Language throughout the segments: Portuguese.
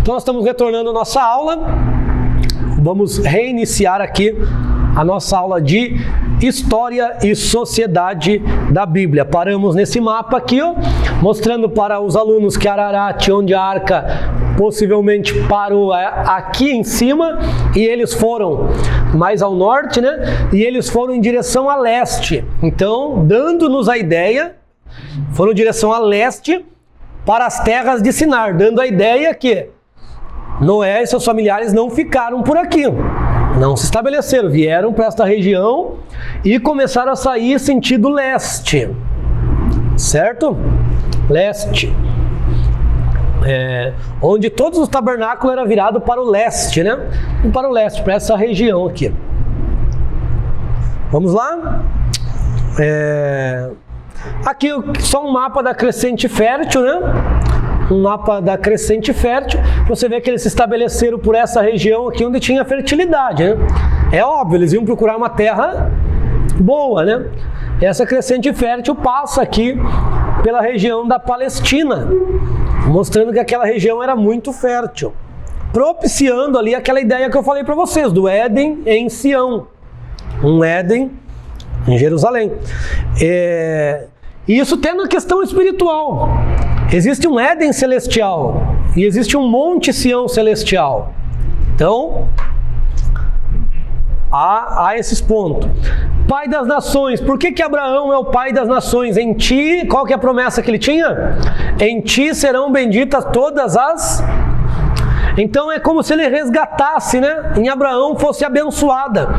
Então nós estamos retornando a nossa aula. Vamos reiniciar aqui a nossa aula de História e Sociedade da Bíblia. Paramos nesse mapa aqui, ó, mostrando para os alunos que Ararat, onde a arca possivelmente parou aqui em cima, e eles foram mais ao norte, né? E eles foram em direção a leste. Então, dando-nos a ideia, foram em direção a leste para as terras de Sinar, dando a ideia que Noé e seus familiares não ficaram por aqui, não se estabeleceram, vieram para esta região e começaram a sair sentido leste, certo? Leste, onde todos os tabernáculos eram virados para o leste, né? E para o leste, para essa região aqui. Vamos lá? Aqui só um mapa da crescente fértil, né? Um mapa da crescente fértil. Você vê que eles se estabeleceram por essa região aqui onde tinha fertilidade, né? É óbvio, eles iam procurar uma terra boa, né? Essa crescente fértil passa aqui pela região da Palestina, mostrando que aquela região era muito fértil, propiciando ali aquela ideia que eu falei para vocês, do Éden em Sião, um Éden em Jerusalém. E isso tem na questão espiritual. Existe um Éden celestial e existe um Monte Sião celestial. Então, há esses pontos. Pai das nações. Por que Abraão é o pai das nações? Em ti, qual que é a promessa que ele tinha? Em ti serão benditas todas as... Então é como se ele resgatasse, né? Em Abraão fosse abençoada.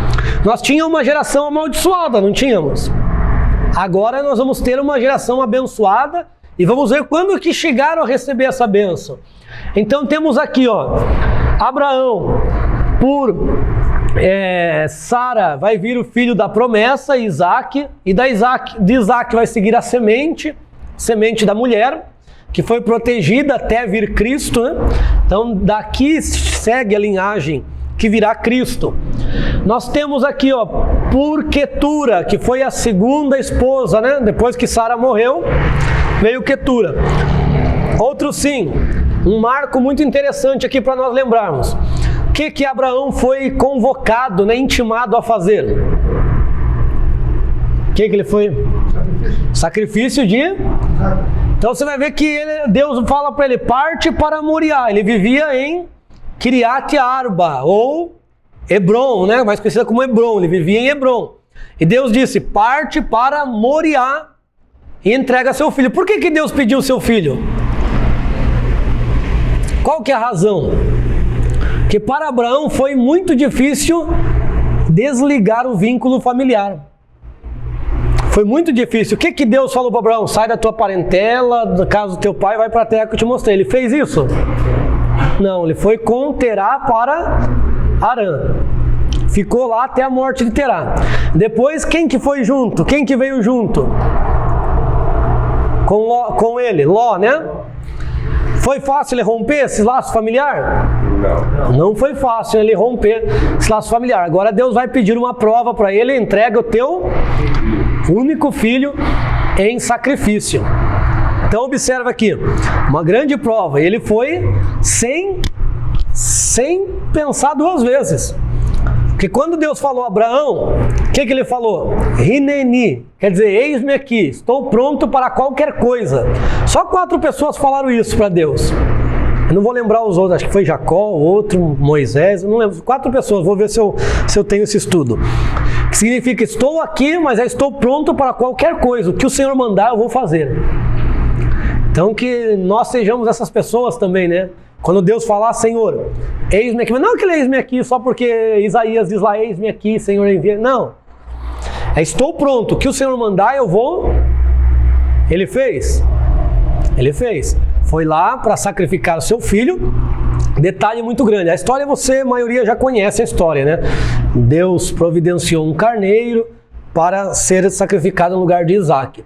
Nós tínhamos uma geração amaldiçoada, não tínhamos? Agora nós vamos ter uma geração abençoada e vamos ver quando que chegaram a receber essa bênção. Então temos aqui, ó, Abraão, por Sara vai vir o filho da promessa, Isaac, e de Isaac vai seguir a semente da mulher, que foi protegida até vir Cristo, né? Então daqui segue a linhagem que virá Cristo. Nós temos aqui, ó, por Quetura, que foi a segunda esposa, né? Depois que Sara morreu, veio Quetura. Outro sim, um marco muito interessante aqui para nós lembrarmos. O que Abraão foi convocado, né, intimado a fazer? O que ele foi? Sacrifício de... Então você vai ver que Deus fala para ele, parte para Moriá. Ele vivia em Kiriat Arba, ou Hebron, né? Mais conhecida como Hebron. Ele vivia em Hebron. E Deus disse, parte para Moriá e entrega seu filho. Por que Deus pediu seu filho? Qual que é a razão? Que para Abraão foi muito difícil desligar o vínculo familiar. Foi muito difícil. O que Deus falou para Abraão? Sai da tua parentela, da casa do teu pai, vai para a terra que eu te mostrei. Ele fez isso? Não, ele foi com Terá para Harã. Ficou lá até a morte de Terá. Depois, quem que foi junto? Quem que veio junto? Com ele, Ló, né? Foi fácil ele romper esse laço familiar? Não foi fácil ele romper esse laço familiar. Agora Deus vai pedir uma prova para ele, entrega o teu único filho em sacrifício. Então observa aqui, uma grande prova. Ele foi sem pensar duas vezes. Porque quando Deus falou a Abraão, o que ele falou? Hineni, quer dizer, eis-me aqui, estou pronto para qualquer coisa. Só 4 pessoas falaram isso para Deus. Eu não vou lembrar os outros, acho que foi Jacó, outro, Moisés, eu não lembro. 4 pessoas, vou ver se eu tenho esse estudo. Que significa, estou aqui, mas já estou pronto para qualquer coisa. O que o Senhor mandar, eu vou fazer. Então que nós sejamos essas pessoas também, né? Quando Deus falar, Senhor, eis-me aqui. Mas não que ele eis-me aqui só porque Isaías diz lá, eis-me aqui, Senhor, envia. Não. Estou pronto. O que o Senhor mandar, eu vou. Ele fez. Ele fez. Foi lá para sacrificar o seu filho. Detalhe muito grande. A história a maioria já conhece a história, né? Deus providenciou um carneiro para ser sacrificado no lugar de Isaac.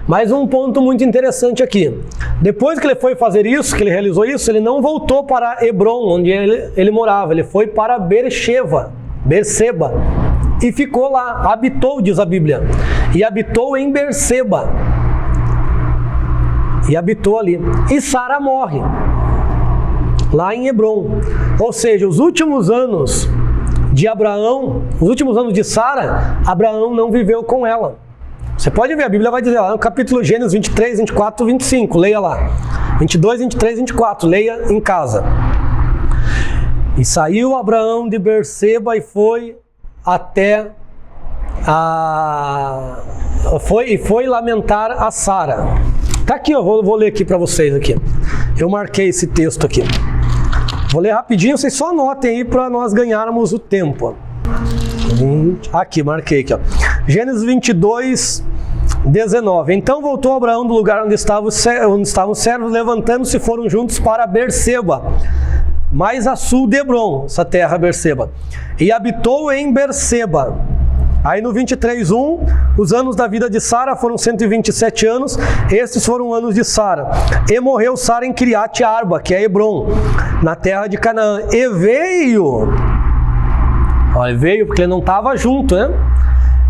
Mas um ponto muito interessante aqui. Depois que ele foi fazer isso, que ele realizou isso, ele não voltou para Hebron, onde ele morava. Ele foi para Berseba. E ficou lá. Habitou, diz a Bíblia. E habitou em Berseba. E habitou ali. E Sara morre. lá em Hebron. Ou seja, os últimos anos de Abraão, os últimos anos de Sara, Abraão não viveu com ela. Você pode ver, a Bíblia vai dizer lá no capítulo Gênesis 23, 24, 25, leia lá. 22, 23, 24, leia em casa. E saiu Abraão de Berseba e foi até foi lamentar a Sara. Tá aqui, ó, vou ler aqui para vocês aqui. Eu marquei esse texto aqui. Vou ler rapidinho, vocês só anotem aí para nós ganharmos o tempo. Aqui, marquei aqui, ó. Gênesis 22, 19. Então voltou Abraão do lugar onde estavam os servos, levantando-se, foram juntos para Berseba, mais a sul de Hebron, essa terra Berseba, e habitou em Berseba. Aí no 23:1, os anos da vida de Sara foram 127 anos, estes foram anos de Sara. E morreu Sara em Kiriat Arba, que é Hebron, na terra de Canaã. E veio, olha, veio porque ele não estava junto, né?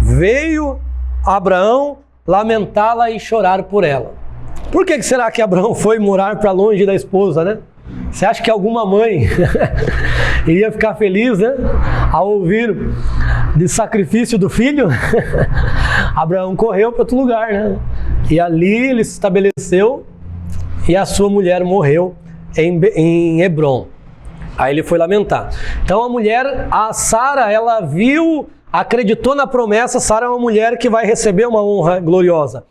Veio Abraão lamentá-la e chorar por ela. Por que será que Abraão foi morar para longe da esposa, né? Você acha que alguma mãe iria ficar feliz, né, ao ouvir de sacrifício do filho? Abraão correu para outro lugar, né? E ali ele se estabeleceu e a sua mulher morreu em Hebron. Aí ele foi lamentar. Então a mulher, a Sara, ela viu, acreditou na promessa. Sara é uma mulher que vai receber uma honra gloriosa.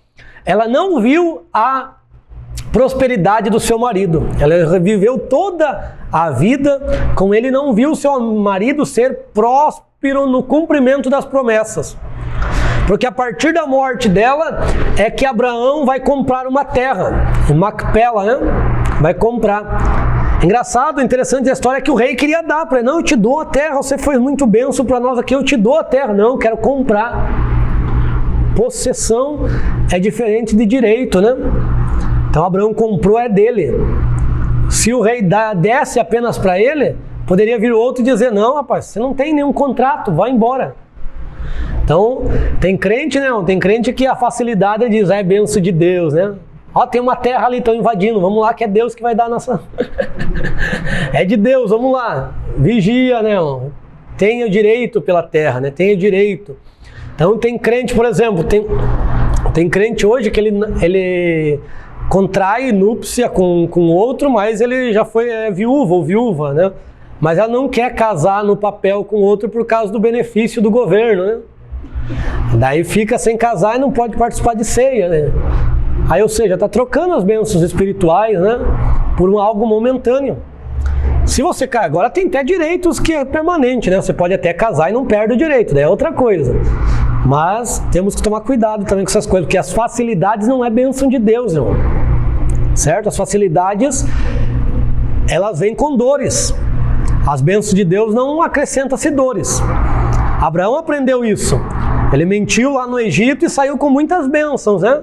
Ela não viu a prosperidade do seu marido. Ela viveu toda a vida com ele, não viu o seu marido ser próspero no cumprimento das promessas. Porque a partir da morte dela é que Abraão vai comprar uma terra, em Macpela, né? Vai comprar. Engraçado, interessante a história é que o rei queria dar para ele. Não, eu te dou a terra, você foi muito bênção para nós aqui, eu te dou a terra. Não, eu quero comprar. Possessão é diferente de direito, né? Então Abraão comprou, é dele. Se o rei desse apenas para ele, poderia vir outro e dizer, não, rapaz, você não tem nenhum contrato, vai embora. Então, tem crente, né? Tem crente que a facilidade diz, é bênção de Deus, né? Ó, tem uma terra ali, estão invadindo, vamos lá que é Deus que vai dar a nossa... É de Deus, vamos lá. Vigia, né? Tenha o direito pela terra, né? Tenha o direito. Então tem crente, por exemplo, tem crente hoje que ele contrai núpcia com outro, mas ele já foi viúvo ou viúva, né? Mas ela não quer casar no papel com outro por causa do benefício do governo, né? Daí fica sem casar e não pode participar de ceia, né? Aí, ou seja, está trocando as bênçãos espirituais, né, por algo momentâneo. Se você cai agora, tem até direitos que é permanente, né? Você pode até casar e não perde o direito, daí é outra coisa. Mas temos que tomar cuidado também com essas coisas, porque as facilidades não é bênção de Deus, irmão. Certo? As facilidades, elas vêm com dores. As bênçãos de Deus não acrescentam-se dores. Abraão aprendeu isso. Ele mentiu lá no Egito e saiu com muitas bênçãos, né?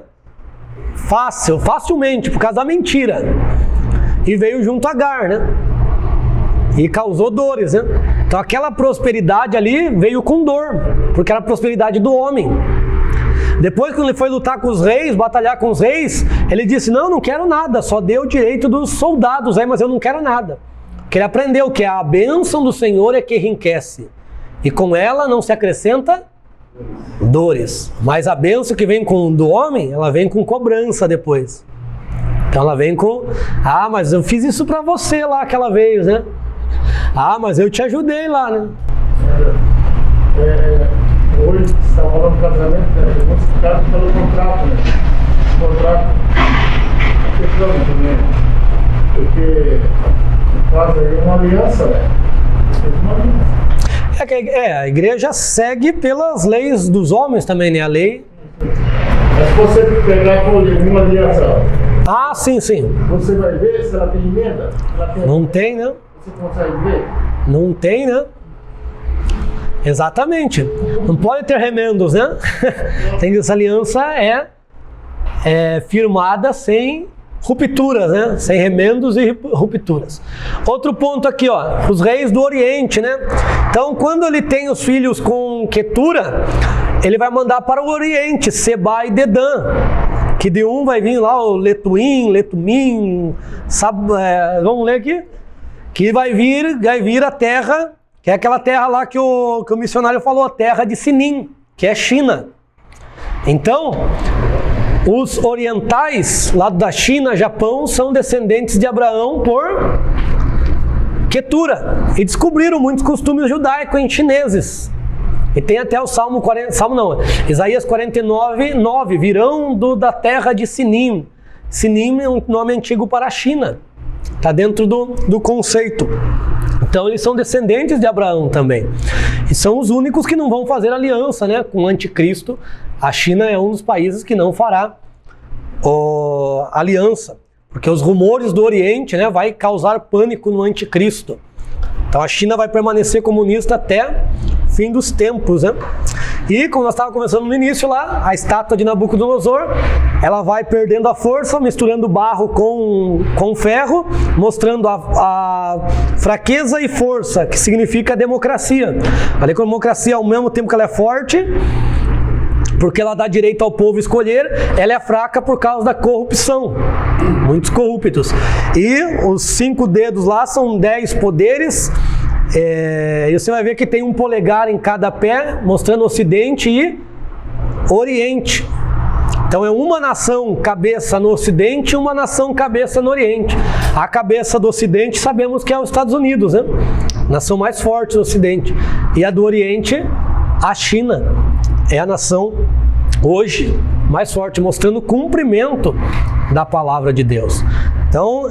Facilmente, por causa da mentira. E veio junto a Agar, né? E causou dores, né? Então aquela prosperidade ali veio com dor, porque era a prosperidade do homem. Depois, quando ele foi lutar com os reis, batalhar com os reis, ele disse, não quero nada, só deu o direito dos soldados aí, mas eu não quero nada. Porque ele aprendeu que a bênção do Senhor é que enriquece, e com ela não se acrescenta dores. Mas a bênção que vem do homem, ela vem com cobrança depois. Então ela vem com, mas eu fiz isso pra você lá aquela vez, né? Mas eu te ajudei lá, né? Hoje você está falando do casamento, né? Eu vou ficar pelo contrato, né? O contrato é questão também. Porque faz aí uma aliança, né? Uma aliança. A igreja segue pelas leis dos homens também, né? A lei. Mas se você pegar por uma aliança. Sim. Você vai ver se ela tem emenda? Não tem, né? Você consegue ver? Não tem, né? Exatamente. Não pode ter remendos, né? Essa aliança é firmada sem rupturas, né? Sem remendos e rupturas. Outro ponto aqui, ó, os reis do Oriente, né? Então, quando ele tem os filhos com Quetura, ele vai mandar para o Oriente, Seba e Dedã. Que de um vai vir lá o Letumim, vamos ler aqui? que vai vir a terra, que é aquela terra lá que o missionário falou, a terra de Sinim, que é China. Então, os orientais, lá da China, Japão, são descendentes de Abraão por Quetura. E descobriram muitos costumes judaicos em chineses. E tem até o Isaías 49, 9, virão da terra de Sinim. Sinim é um nome antigo para a China. Está dentro do conceito. Então eles são descendentes de Abraão também. E são os únicos que não vão fazer aliança, né, com o anticristo. A China é um dos países que não fará aliança. Porque os rumores do Oriente, né, vai causar pânico no anticristo. Então a China vai permanecer comunista até o fim dos tempos, né? E como nós estávamos conversando no início lá, a estátua de Nabucodonosor, ela vai perdendo a força, misturando barro com ferro, mostrando a fraqueza e força, que significa a democracia. A democracia, ao mesmo tempo que ela é forte, porque ela dá direito ao povo escolher, ela é fraca por causa da corrupção. Muitos corruptos. E os 5 dedos lá são 10 poderes. E você vai ver que tem um polegar em cada pé, mostrando Ocidente e Oriente. Então é uma nação cabeça no Ocidente e uma nação cabeça no Oriente. A cabeça do Ocidente sabemos que é os Estados Unidos, né? Nação mais forte do Ocidente. E a do Oriente, a China. É a nação hoje mais forte, mostrando o cumprimento da palavra de Deus. Então,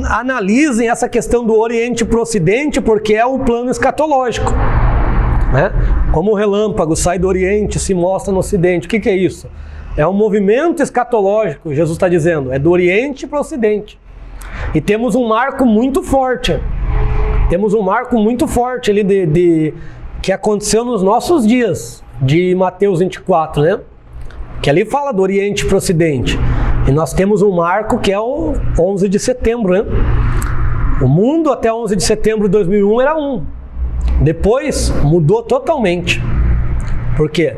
analisem essa questão do Oriente para o Ocidente, porque é o plano escatológico, né? Como o relâmpago sai do Oriente e se mostra no Ocidente. O que é isso? É um movimento escatológico, Jesus está dizendo. É do Oriente para o Ocidente. E temos um marco muito forte. Temos um marco muito forte ali que aconteceu nos nossos dias, de Mateus 24, né? Que ali fala do Oriente para o Ocidente. E nós temos um marco que é o 11 de setembro, né? O mundo até 11 de setembro de 2001 era um. Depois mudou totalmente. Por quê?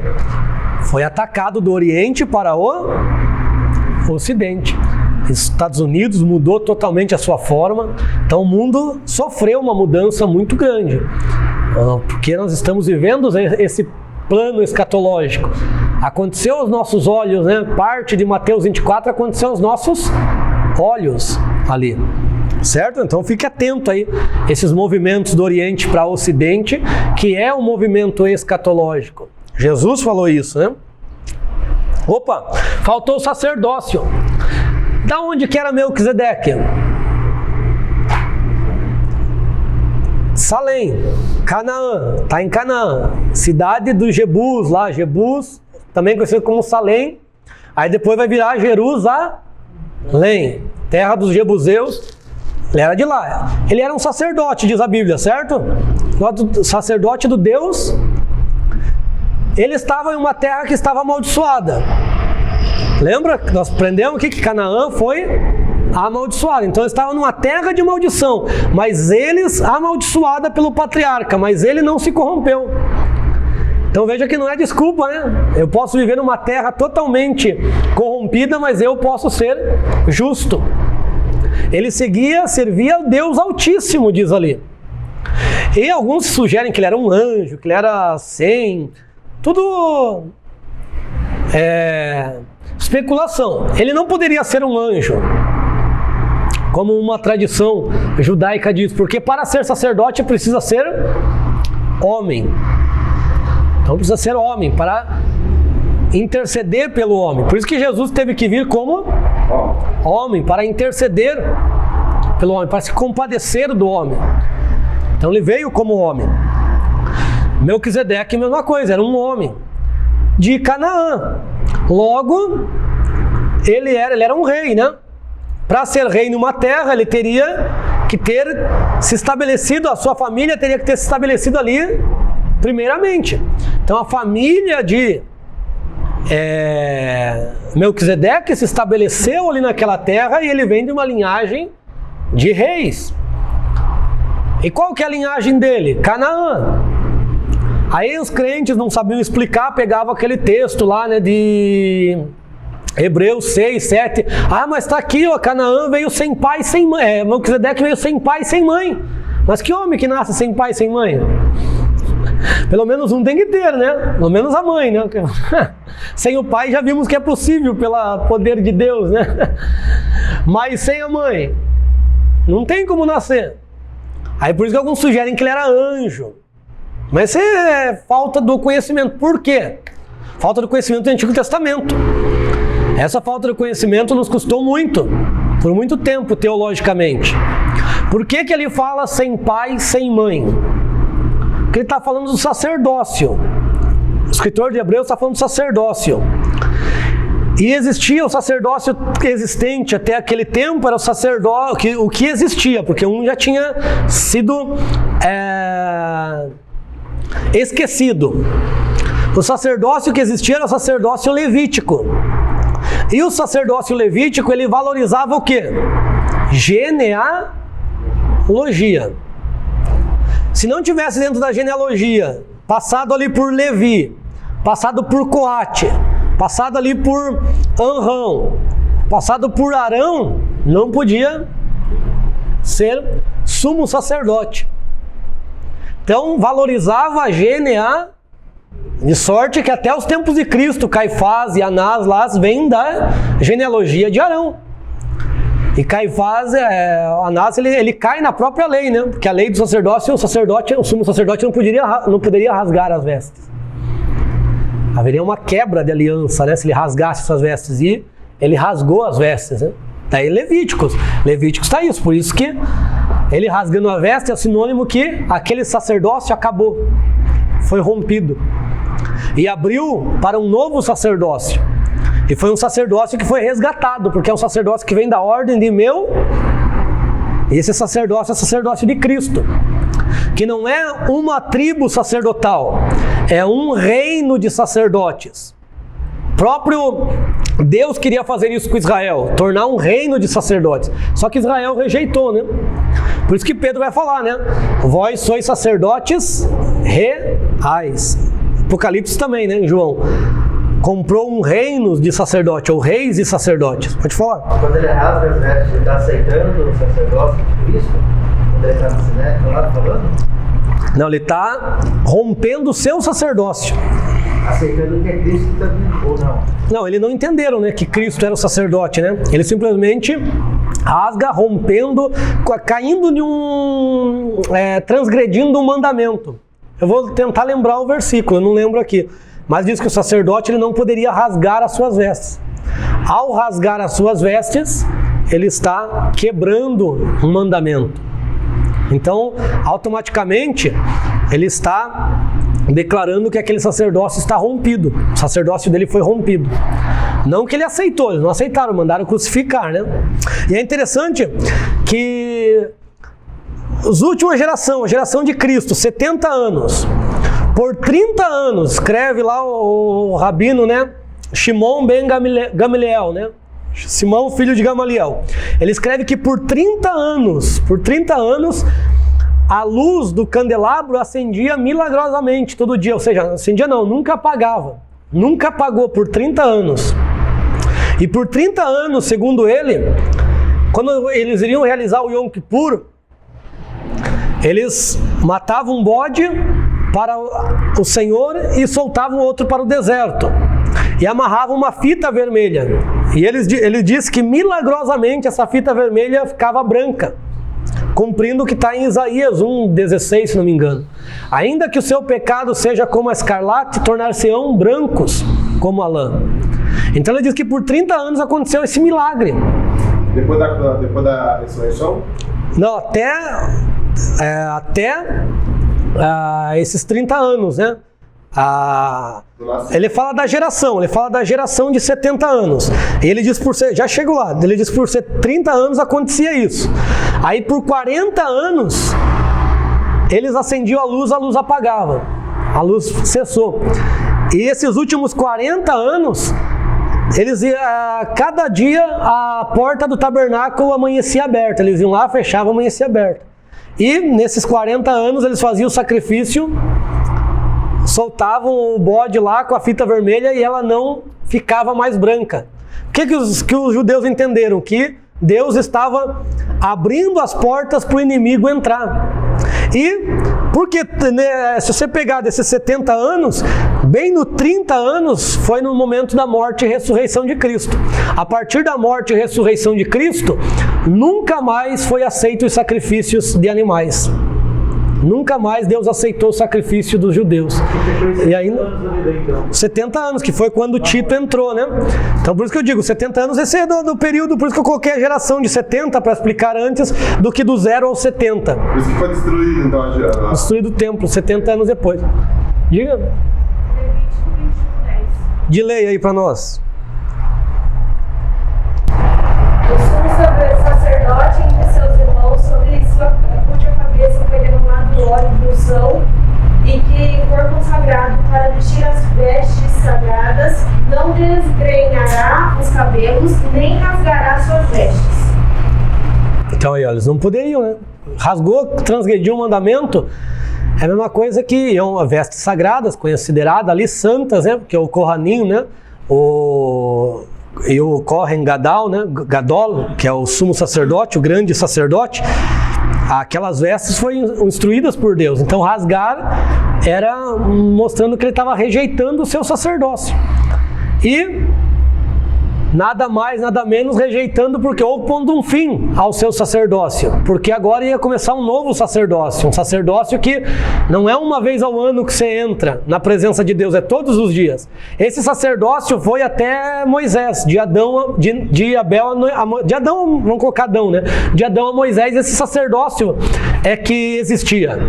Foi atacado do Oriente para o Ocidente. Estados Unidos mudou totalmente a sua forma. Então o mundo sofreu uma mudança muito grande. Porque nós estamos vivendo esse plano escatológico. Aconteceu aos nossos olhos, né? Parte de Mateus 24 aconteceu aos nossos olhos ali. Certo? Então fique atento aí, esses movimentos do Oriente para o Ocidente, que é um movimento escatológico. Jesus falou isso, né? Opa, faltou o sacerdócio. Da onde que era Melquisedeque? Salém, Canaã, está em Canaã. Cidade dos Jebus lá, Jebus, também conhecido como Salém. Aí depois vai virar Jerusalém, terra dos Jebuseus. Ele era de lá. Ele era um sacerdote, diz a Bíblia, certo? Sacerdote do Deus. Ele estava em uma terra que estava amaldiçoada. Lembra que nós aprendemos que Canaã foi amaldiçoada. Então eles estavam numa terra de maldição, mas eles amaldiçoada pelo patriarca, mas ele não se corrompeu. Então veja que não é desculpa, né? Eu posso viver numa terra totalmente corrompida, mas eu posso ser justo. Ele servia ao Deus Altíssimo, diz ali. E alguns sugerem que ele era um anjo, que ele era tudo especulação. Ele não poderia ser um anjo, como uma tradição judaica diz, porque para ser sacerdote precisa ser homem. Então precisa ser homem para interceder pelo homem. Por isso que Jesus teve que vir como homem, para interceder pelo homem, para se compadecer do homem. Então ele veio como homem. Melquisedeque, mesma coisa, era um homem de Canaã. Logo, ele era um rei, né? Para ser rei numa terra, ele teria que ter se estabelecido, a sua família teria que ter se estabelecido ali primeiramente. Então a família de Melquisedeque se estabeleceu ali naquela terra e ele vem de uma linhagem de reis. E qual que é a linhagem dele? Canaã. Aí os crentes não sabiam explicar, pegavam aquele texto lá, né, de Hebreus 6, 7. Ah, mas está aqui, ó, Canaã veio sem pai e sem mãe. Melquisedeque veio sem pai e sem mãe. Mas que homem que nasce sem pai e sem mãe? Pelo menos um tem que ter, né? Pelo menos a mãe, né? Sem o pai já vimos que é possível pelo poder de Deus, né? Mas sem a mãe, não tem como nascer. Aí por isso que alguns sugerem que ele era anjo. Mas isso é falta do conhecimento. Por quê? Falta do conhecimento do Antigo Testamento. Essa falta de conhecimento nos custou muito, por muito tempo teologicamente. Por que que ele fala sem pai, sem mãe? Porque ele está falando do sacerdócio. O escritor de Hebreus está falando do sacerdócio. E existia o sacerdócio existente até aquele tempo, era o sacerdócio, o que existia, porque um já tinha sido esquecido. O sacerdócio que existia era o sacerdócio levítico. E o sacerdócio levítico, ele valorizava o quê? Genealogia. Se não tivesse dentro da genealogia, passado ali por Levi, passado por Coate, passado ali por Anrão, passado por Arão, não podia ser sumo sacerdote. Então valorizava a genealogia, de sorte que até os tempos de Cristo, Caifás e Anás lá vêm da genealogia de Arão. E Caifás, Anás, ele cai na própria lei, né? Porque a lei do sacerdócio, o sumo sacerdote não poderia rasgar as vestes. Haveria uma quebra de aliança, né? Se ele rasgasse suas vestes, e ele rasgou as vestes, né? Daí Levíticos está isso, por isso que ele rasgando a veste é sinônimo que aquele sacerdócio acabou, foi rompido. E abriu para um novo sacerdócio. E foi um sacerdócio que foi resgatado, porque é um sacerdócio que vem da ordem de Mel. E esse sacerdócio é o sacerdócio de Cristo, que não é uma tribo sacerdotal, é um reino de sacerdotes. Próprio Deus queria fazer isso com Israel, tornar um reino de sacerdotes. Só que Israel rejeitou, né? Por isso que Pedro vai falar, né? Vós sois sacerdotes reais. Apocalipse também, né, João? Comprou um reino de sacerdote, ou reis e sacerdotes. Pode falar. Quando ele rasga as vestes, ele está aceitando o sacerdócio de Cristo? Quando ele está falando? Não, ele está rompendo o seu sacerdócio. Aceitando que é Cristo também, ou não? Não, eles não entenderam, né, que Cristo era o sacerdote, né? Ele simplesmente rasga, rompendo, caindo de transgredindo um mandamento. Eu vou tentar lembrar o versículo, eu não lembro aqui. Mas diz que o sacerdote ele não poderia rasgar as suas vestes. Ao rasgar as suas vestes, ele está quebrando um mandamento. Então, automaticamente, ele está declarando que aquele sacerdócio está rompido. O sacerdócio dele foi rompido. Não que ele aceitou, eles não aceitaram, mandaram crucificar, né? E é interessante que os últimos geração, a geração de Cristo, 70 anos, por 30 anos, escreve lá o rabino, né? Shimon ben Gamaliel, né? Simão, filho de Gamaliel. Ele escreve que por 30 anos, a luz do candelabro acendia milagrosamente todo dia. Ou seja, acendia não, nunca apagava. Nunca apagou por 30 anos. E por 30 anos, segundo ele, quando eles iriam realizar o Yom Kippur, eles matavam um bode para o Senhor e soltavam outro para o deserto. E amarravam uma fita vermelha. E ele diz que milagrosamente essa fita vermelha ficava branca, cumprindo o que está em Isaías 1,16, se não me engano. Ainda que o seu pecado seja como a escarlate, tornar-se-ão brancos como a lã. Então ele diz que por 30 anos aconteceu esse milagre. Depois da ressurreição? Não, até esses 30 anos, né? Ele fala da geração de 70 anos. E ele diz já chego lá, ele diz que por 30 anos acontecia isso. Aí por 40 anos, eles acendiam a luz apagava. A luz cessou. E esses últimos 40 anos, cada dia a porta do tabernáculo amanhecia aberta. Eles iam lá, fechavam, amanhecia aberta. E nesses 40 anos eles faziam o sacrifício, soltavam o bode lá com a fita vermelha e ela não ficava mais branca. O que os judeus entenderam? Que Deus estava abrindo as portas para o inimigo entrar. E porque, né, se você pegar desses 70 anos, bem no 30 anos foi no momento da morte e ressurreição de Cristo. A partir da morte e ressurreição de Cristo, nunca mais foi aceito os sacrifícios de animais. Nunca mais Deus aceitou o sacrifício dos judeus. E aí, 70 anos, que foi quando Tito entrou, né? Então por isso que eu digo, 70 anos, esse é do período, por isso que eu coloquei a geração de 70 para explicar antes do que do 0 aos 70. Por isso que foi destruído, então, a Destruído o templo, 70 anos depois. Diga. De lei aí para nós. O sumo sacerdote entre seus irmãos, sobre cuja cabeça foi derramado óleo de unção, e que for consagrado para vestir as vestes sagradas, não desgrenhará os cabelos, nem rasgará suas vestes. Então aí, ó, eles não poderiam, né? Rasgou, transgrediu o mandamento, é a mesma coisa que uma vestes sagradas, consideradas ali santas, né? Porque o Kohanim, né? E o Kohen Gadol, né? Gadol, que é o sumo sacerdote, o grande sacerdote, aquelas vestes foram instruídas por Deus. Então rasgar era mostrando que ele estava rejeitando o seu sacerdócio. E nada mais, nada menos rejeitando, porque ou pondo um fim ao seu sacerdócio, porque agora ia começar um novo sacerdócio, um sacerdócio que não é uma vez ao ano que você entra na presença de Deus, é todos os dias. Esse sacerdócio foi até Moisés, de Adão, de Abel, de Adão, vamos colocar Adão, né? De Adão a Moisés, esse sacerdócio é que existia.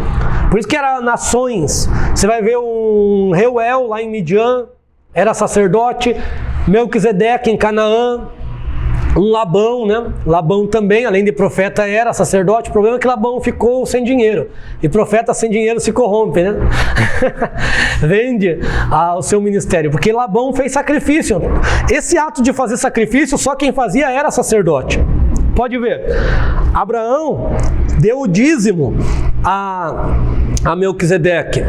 Por isso que era nações. Você vai ver um Reuel lá em Midian, era sacerdote. Melquisedeque em Canaã, um Labão, né? Labão também, além de profeta, era sacerdote. O problema é que Labão ficou sem dinheiro. E profeta sem dinheiro se corrompe, né? Vende o seu ministério. Porque Labão fez sacrifício. Esse ato de fazer sacrifício, só quem fazia era sacerdote. Pode ver. Abraão deu o dízimo a Melquisedeque.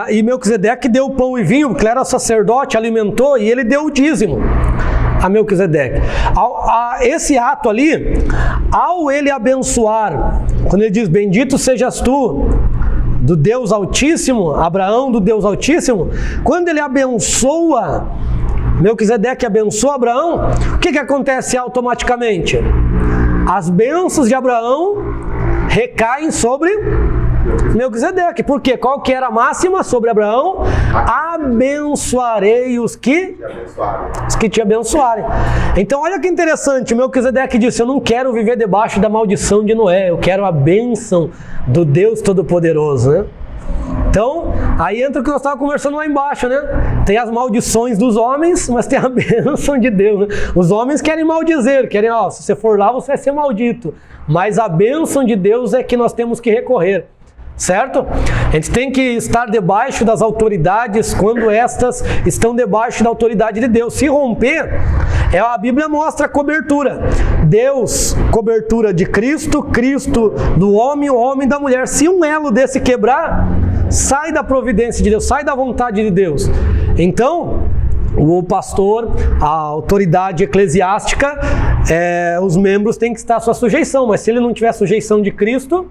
E Melquisedeque deu pão e vinho, porque ele era sacerdote, alimentou, e ele deu o dízimo a Melquisedeque. Esse ato ali, ao ele abençoar, quando ele diz, bendito sejas tu, do Deus Altíssimo, Abraão do Deus Altíssimo, quando ele abençoa, Melquisedeque abençoa Abraão, o que acontece automaticamente? As bênçãos de Abraão recaem sobre Melquisedeque. Por quê? Qual que era a máxima sobre Abraão? Abençoarei os que te abençoarem. Então olha que interessante, Melquisedeque disse, eu não quero viver debaixo da maldição de Noé, eu quero a bênção do Deus Todo-Poderoso, né? Então, aí entra o que nós estávamos conversando lá embaixo, né? Tem as maldições dos homens, mas tem a bênção de Deus, né? Os homens querem maldizer, querem, se você for lá, você vai ser maldito. Mas a bênção de Deus é que nós temos que recorrer. Certo? A gente tem que estar debaixo das autoridades quando estas estão debaixo da autoridade de Deus. Se romper, a Bíblia mostra a cobertura. Deus, cobertura de Cristo, Cristo do homem, o homem da mulher. Se um elo desse quebrar, sai da providência de Deus, sai da vontade de Deus. Então, o pastor, a autoridade eclesiástica, os membros têm que estar à sua sujeição. Mas se ele não tiver sujeição de Cristo,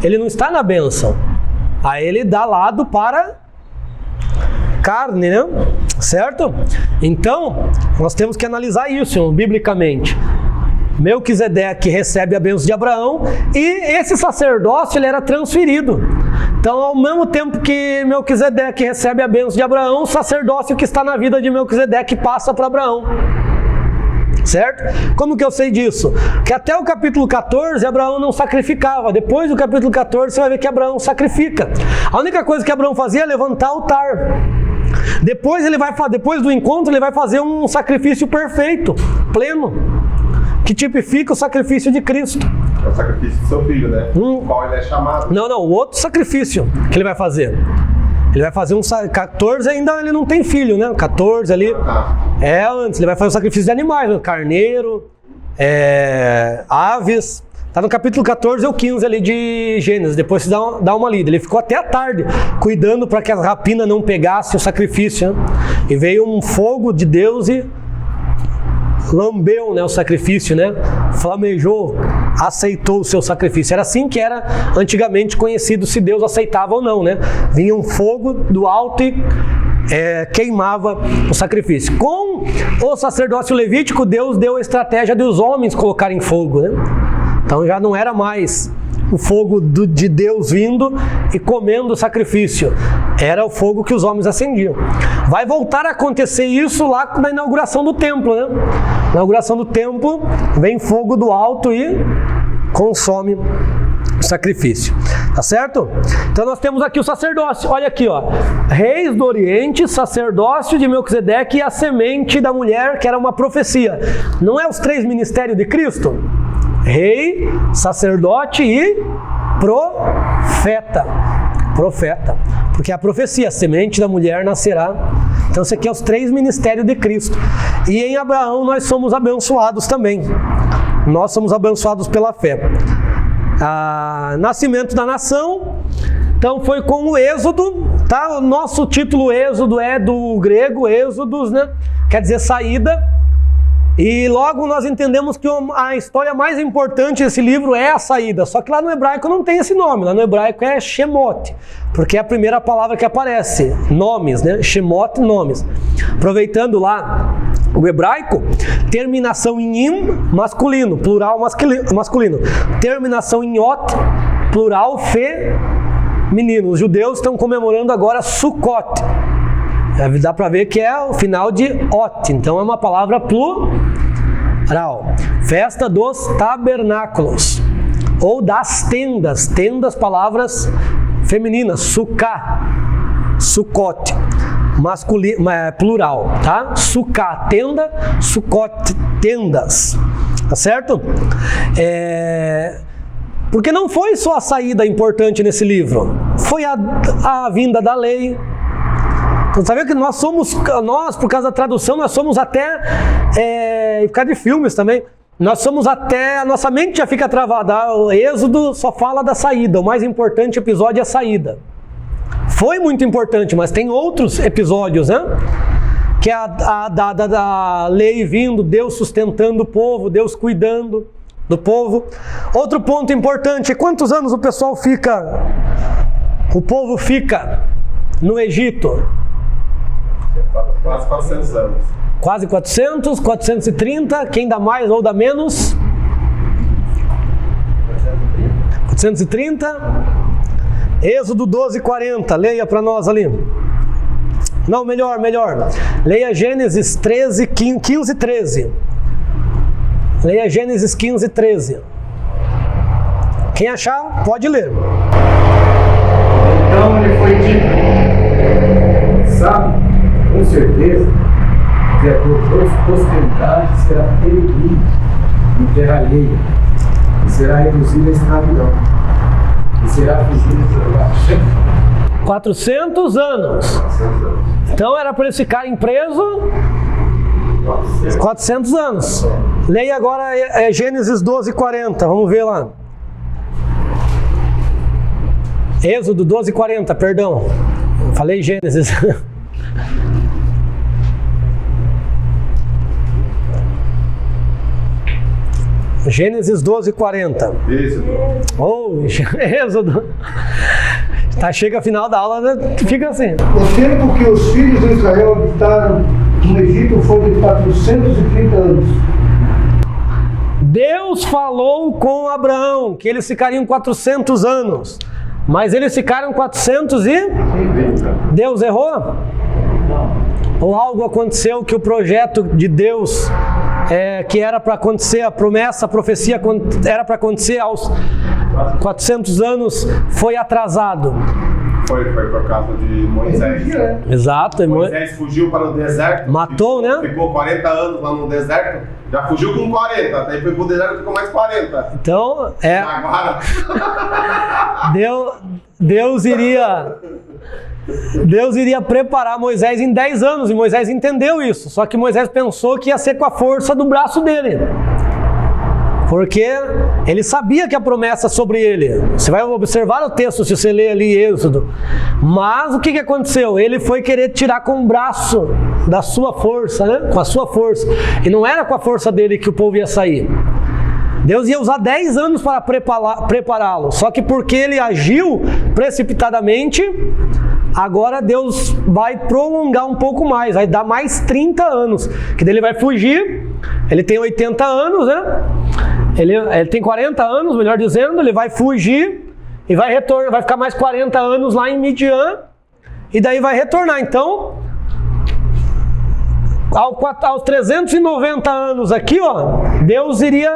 ele não está na bênção. Aí ele dá lado para carne, né? Certo? Então, nós temos que analisar isso biblicamente. Melquisedeque recebe a bênção de Abraão e esse sacerdócio ele era transferido. Então, ao mesmo tempo que Melquisedeque recebe a bênção de Abraão, o sacerdócio que está na vida de Melquisedeque passa para Abraão. Certo? Como que eu sei disso? Que até o capítulo 14 Abraão não sacrificava. Depois do capítulo 14 você vai ver que Abraão sacrifica. A única coisa que Abraão fazia é levantar altar. Depois do encontro ele vai fazer um sacrifício perfeito, pleno, que tipifica o sacrifício de Cristo. É o sacrifício do seu filho, né? O qual ele é chamado. Não, o outro sacrifício que ele vai fazer. Ele vai fazer 14, ainda ele não tem filho, né? 14 ali. Antes, ele vai fazer o sacrifício de animais, né? Carneiro, aves. Tá no capítulo 14 ou 15 ali de Gênesis. Depois você dá uma lida. Ele ficou até a tarde cuidando para que a rapina não pegasse o sacrifício, né? E veio um fogo de Deus e lambeu, né, o sacrifício, né? Flamejou aceitou o seu sacrifício. Era assim que era antigamente conhecido se Deus aceitava ou não, né? Vinha um fogo do alto e queimava o sacrifício. Com o sacerdócio levítico, Deus deu a estratégia dos homens colocarem fogo, né? Então já não era mais o fogo de Deus vindo e comendo o sacrifício. Era o fogo que os homens acendiam. Vai voltar a acontecer isso lá na inauguração do templo, né? Na inauguração do templo, vem fogo do alto e consome o sacrifício. Tá certo? Então nós temos aqui o sacerdócio. Olha aqui, ó. Reis do Oriente, sacerdócio de Melquisedeque e a semente da mulher, que era uma profecia. Não é os 3 ministérios de Cristo? Rei, sacerdote e profeta. Profeta. Porque a profecia, a semente da mulher nascerá. Então isso aqui é os 3 ministérios de Cristo. E em Abraão nós somos abençoados também. Nós somos abençoados pela fé. Nascimento da nação. Então foi com o Êxodo, tá? O nosso título Êxodo é do grego êxodos, né? Quer dizer saída. E logo nós entendemos que a história mais importante desse livro é a saída. Só que lá no hebraico não tem esse nome. Lá no hebraico é Shemot, porque é a primeira palavra que aparece. Nomes, né? Shemot, nomes. Aproveitando lá o hebraico, terminação em im, masculino, plural masculino. Terminação em ot, plural feminino. Os judeus estão comemorando agora Sukkot. Dá para ver que é o final de ot, então é uma palavra plural. Festa dos tabernáculos, ou das tendas. Tendas, palavras femininas. Sukkah, Sukkot, masculino, plural, tá? Sukkah, tenda, Sukkot, tendas. Tá certo? Porque não foi só a saída importante nesse livro, foi a vinda da lei. Então, sabe que nós, por causa da tradução, nós somos até, e por causa de filmes também, a nossa mente já fica travada. O Êxodo só fala da saída, o mais importante episódio é a saída. Foi muito importante, mas tem outros episódios, né? Que é da lei vindo, Deus sustentando o povo, Deus cuidando do povo. Outro ponto importante é quantos anos o povo fica no Egito? Quase 400 anos. Quase 400, 430, quem dá mais ou dá menos? 430. Êxodo 12:40, leia para nós ali. Não, melhor. Leia Gênesis 15, 13. Leia Gênesis 15, 13. Quem achar, pode ler. Então ele foi dito: sabe, com certeza, que a tua posteridade será peregrina em terra alheia, e será reduzida à escravidão, e será fugida pelo lugar. 400 anos. Então era para eles ficarem presos 400 anos. Leia agora Gênesis 12:40, vamos ver lá. Êxodo 12:40, perdão. Falei Gênesis. Gênesis 12:40. Êxodo. Chega a final da aula, fica assim. O tempo que os filhos de Israel habitaram no Egito foi de 430 anos. Deus falou com Abraão que eles ficariam 400 anos. Mas eles ficaram 400 e... Deus errou? Ou algo aconteceu que o projeto de Deus, que era para acontecer, a promessa, a profecia era para acontecer aos 400 anos, foi atrasado? Foi por causa de Moisés. Exato. Moisés fugiu para o deserto. Matou, né? Ficou 40 anos lá no deserto. Já fugiu com 40. Daí foi pro deserto e ficou mais 40. Então, Agora... Deus iria preparar Moisés em 10 anos. E Moisés entendeu isso. Só que Moisés pensou que ia ser com a força do braço dele. Porque ele sabia que a promessa sobre ele. Você vai observar o texto se você ler ali Êxodo. Mas o que aconteceu? Ele foi querer tirar com o braço da sua força, né? Com a sua força. E não era com a força dele que o povo ia sair. Deus ia usar 10 anos para prepará-lo. Só que porque ele agiu precipitadamente, agora Deus vai prolongar um pouco mais, vai dar mais 30 anos. Que daí ele vai fugir, ele tem 80 anos, né? Ele tem 40 anos, melhor dizendo, ele vai fugir e vai ficar mais 40 anos lá em Midian, e daí vai retornar. Então, aos 390 anos aqui, ó, Deus iria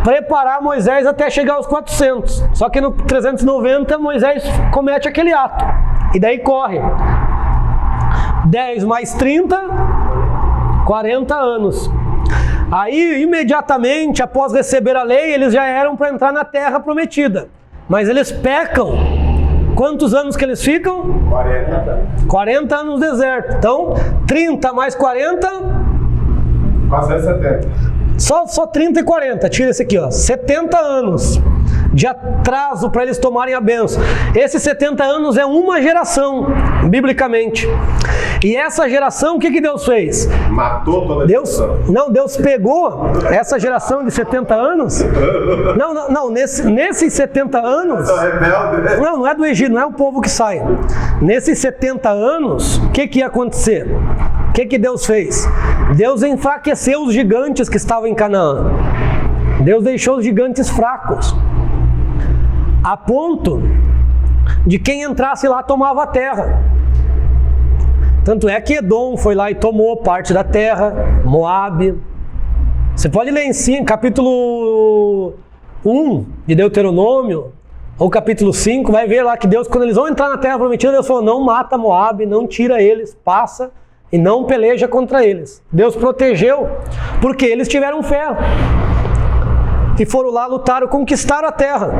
preparar Moisés até chegar aos 400. Só que no 390 Moisés comete aquele ato. E daí corre 10 mais 30, 40 anos. Aí, imediatamente após receber a lei, eles já eram para entrar na terra prometida. Mas eles pecam. Quantos anos que eles ficam? 40 anos no deserto. Então, 30 mais 40... Quase 70. Só 30 e 40, tira esse aqui, ó. 70 anos de atraso para eles tomarem a bênção. Esses 70 anos é uma geração, biblicamente. E essa geração, o que Deus fez? Matou toda a geração. Deus pegou essa geração de 70 anos. Não, nesses 70 anos... Não é do Egito, não é o povo que sai. Nesses 70 anos, o que ia acontecer? O que Deus fez? Deus enfraqueceu os gigantes que estavam em Canaã. Deus deixou os gigantes fracos, a ponto de quem entrasse lá tomava a terra. Tanto é que Edom foi lá e tomou parte da terra, Moabe. Você pode ler em si, capítulo 1 de Deuteronômio, ou capítulo 5, vai ver lá que Deus, quando eles vão entrar na terra prometida, Deus falou, não mata Moabe, não tira eles, passa e não peleja contra eles. Deus protegeu, porque eles tiveram fé. E foram lá, lutaram, conquistaram a terra.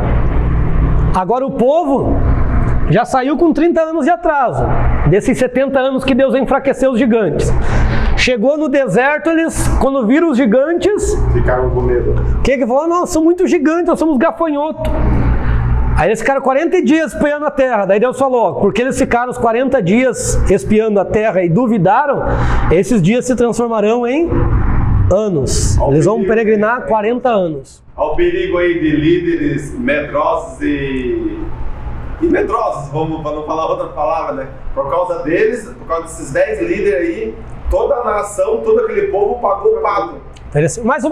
Agora o povo já saiu com 30 anos de atraso, desses 70 anos que Deus enfraqueceu os gigantes. Chegou no deserto, eles, quando viram os gigantes, ficaram com medo. O que falou? Nós somos muito gigantes, nós somos gafanhotos. Aí eles ficaram 40 dias espiando a terra. Daí Deus falou, porque eles ficaram os 40 dias espiando a terra e duvidaram, esses dias se transformarão em anos. Eles vão peregrinar 40 anos. Ao perigo aí de líderes medrosos e medrosos, vamos para não falar outra palavra, né? Por causa deles, por causa desses 10 líderes aí, toda a nação, todo aquele povo pagou o pato. Mas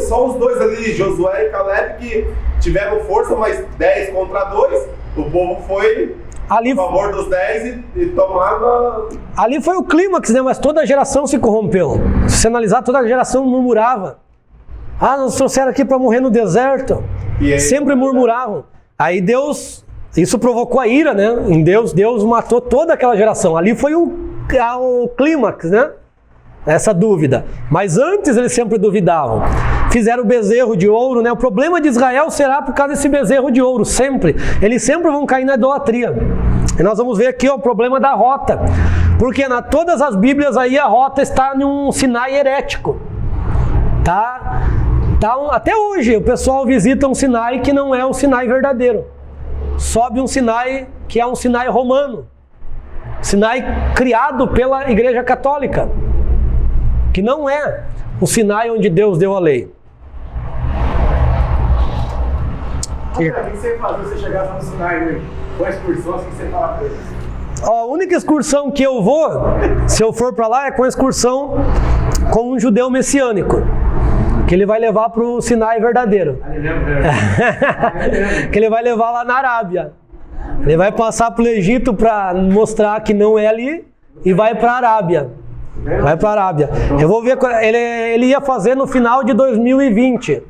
só os dois ali, Josué e Caleb, que tiveram força, mas 10 contra 2, o povo foi ali, a favor dos 10 e tomava... Ali foi o clímax, né? Mas toda a geração se corrompeu. Se você analisar, toda a geração murmurava. Nos trouxeram aqui para morrer no deserto. Aí, sempre murmuravam. Aí Deus, isso provocou a ira, né? Em Deus matou toda aquela geração. Ali foi o clímax, né? Essa dúvida. Mas antes eles sempre duvidavam. Fizeram o bezerro de ouro, né? O problema de Israel será por causa desse bezerro de ouro, sempre. Eles sempre vão cair na idolatria. E nós vamos ver aqui, ó, o problema da rota. Porque todas as Bíblias aí a rota está num Sinai herético. Até hoje o pessoal visita um Sinai que não é o Sinai verdadeiro. Sobe um Sinai que é um Sinai romano. Sinai criado pela Igreja Católica. Que não é o Sinai onde Deus deu a lei. O que você ia fazer se você chegasse no Sinai com a excursão, assim que você fala pra eles? A única excursão que eu vou, se eu for para lá, é com a excursão com um judeu messiânico. Que ele vai levar para o Sinai verdadeiro. Que ele vai levar lá na Arábia. Ele vai passar pelo Egito para mostrar que não é ali e vai para a Arábia. Vai para a Arábia. Eu vou ver, ele ia fazer no final de 2020.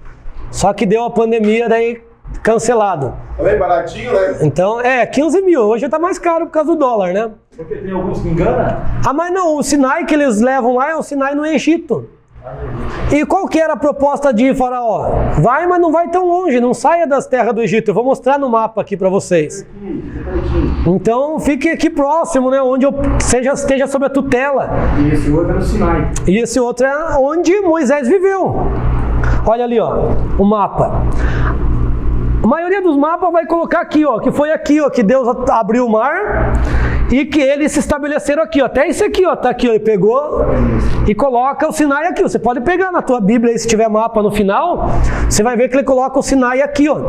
Só que deu a pandemia, daí cancelado. Tá bem baratinho, né? Então, 15 mil. Hoje tá mais caro por causa do dólar, né? Porque tem alguns que enganam? Mas não, o Sinai que eles levam lá é o Sinai no Egito. E qual que era a proposta de Faraó? Vai, mas não vai tão longe, não saia das terras do Egito. Eu vou mostrar no mapa aqui para vocês. Então fique aqui próximo, né? Onde eu esteja sob a tutela. E esse outro é no Sinai. E esse outro é onde Moisés viveu. Olha ali, ó, o mapa. A maioria dos mapas vai colocar aqui, ó, que foi aqui, ó, que Deus abriu o mar e que eles se estabeleceram aqui, ó. Até esse aqui, ó, tá aqui, ó, ele pegou e coloca o Sinai aqui. Você pode pegar na tua Bíblia aí, se tiver mapa no final, você vai ver que ele coloca o Sinai aqui, ó.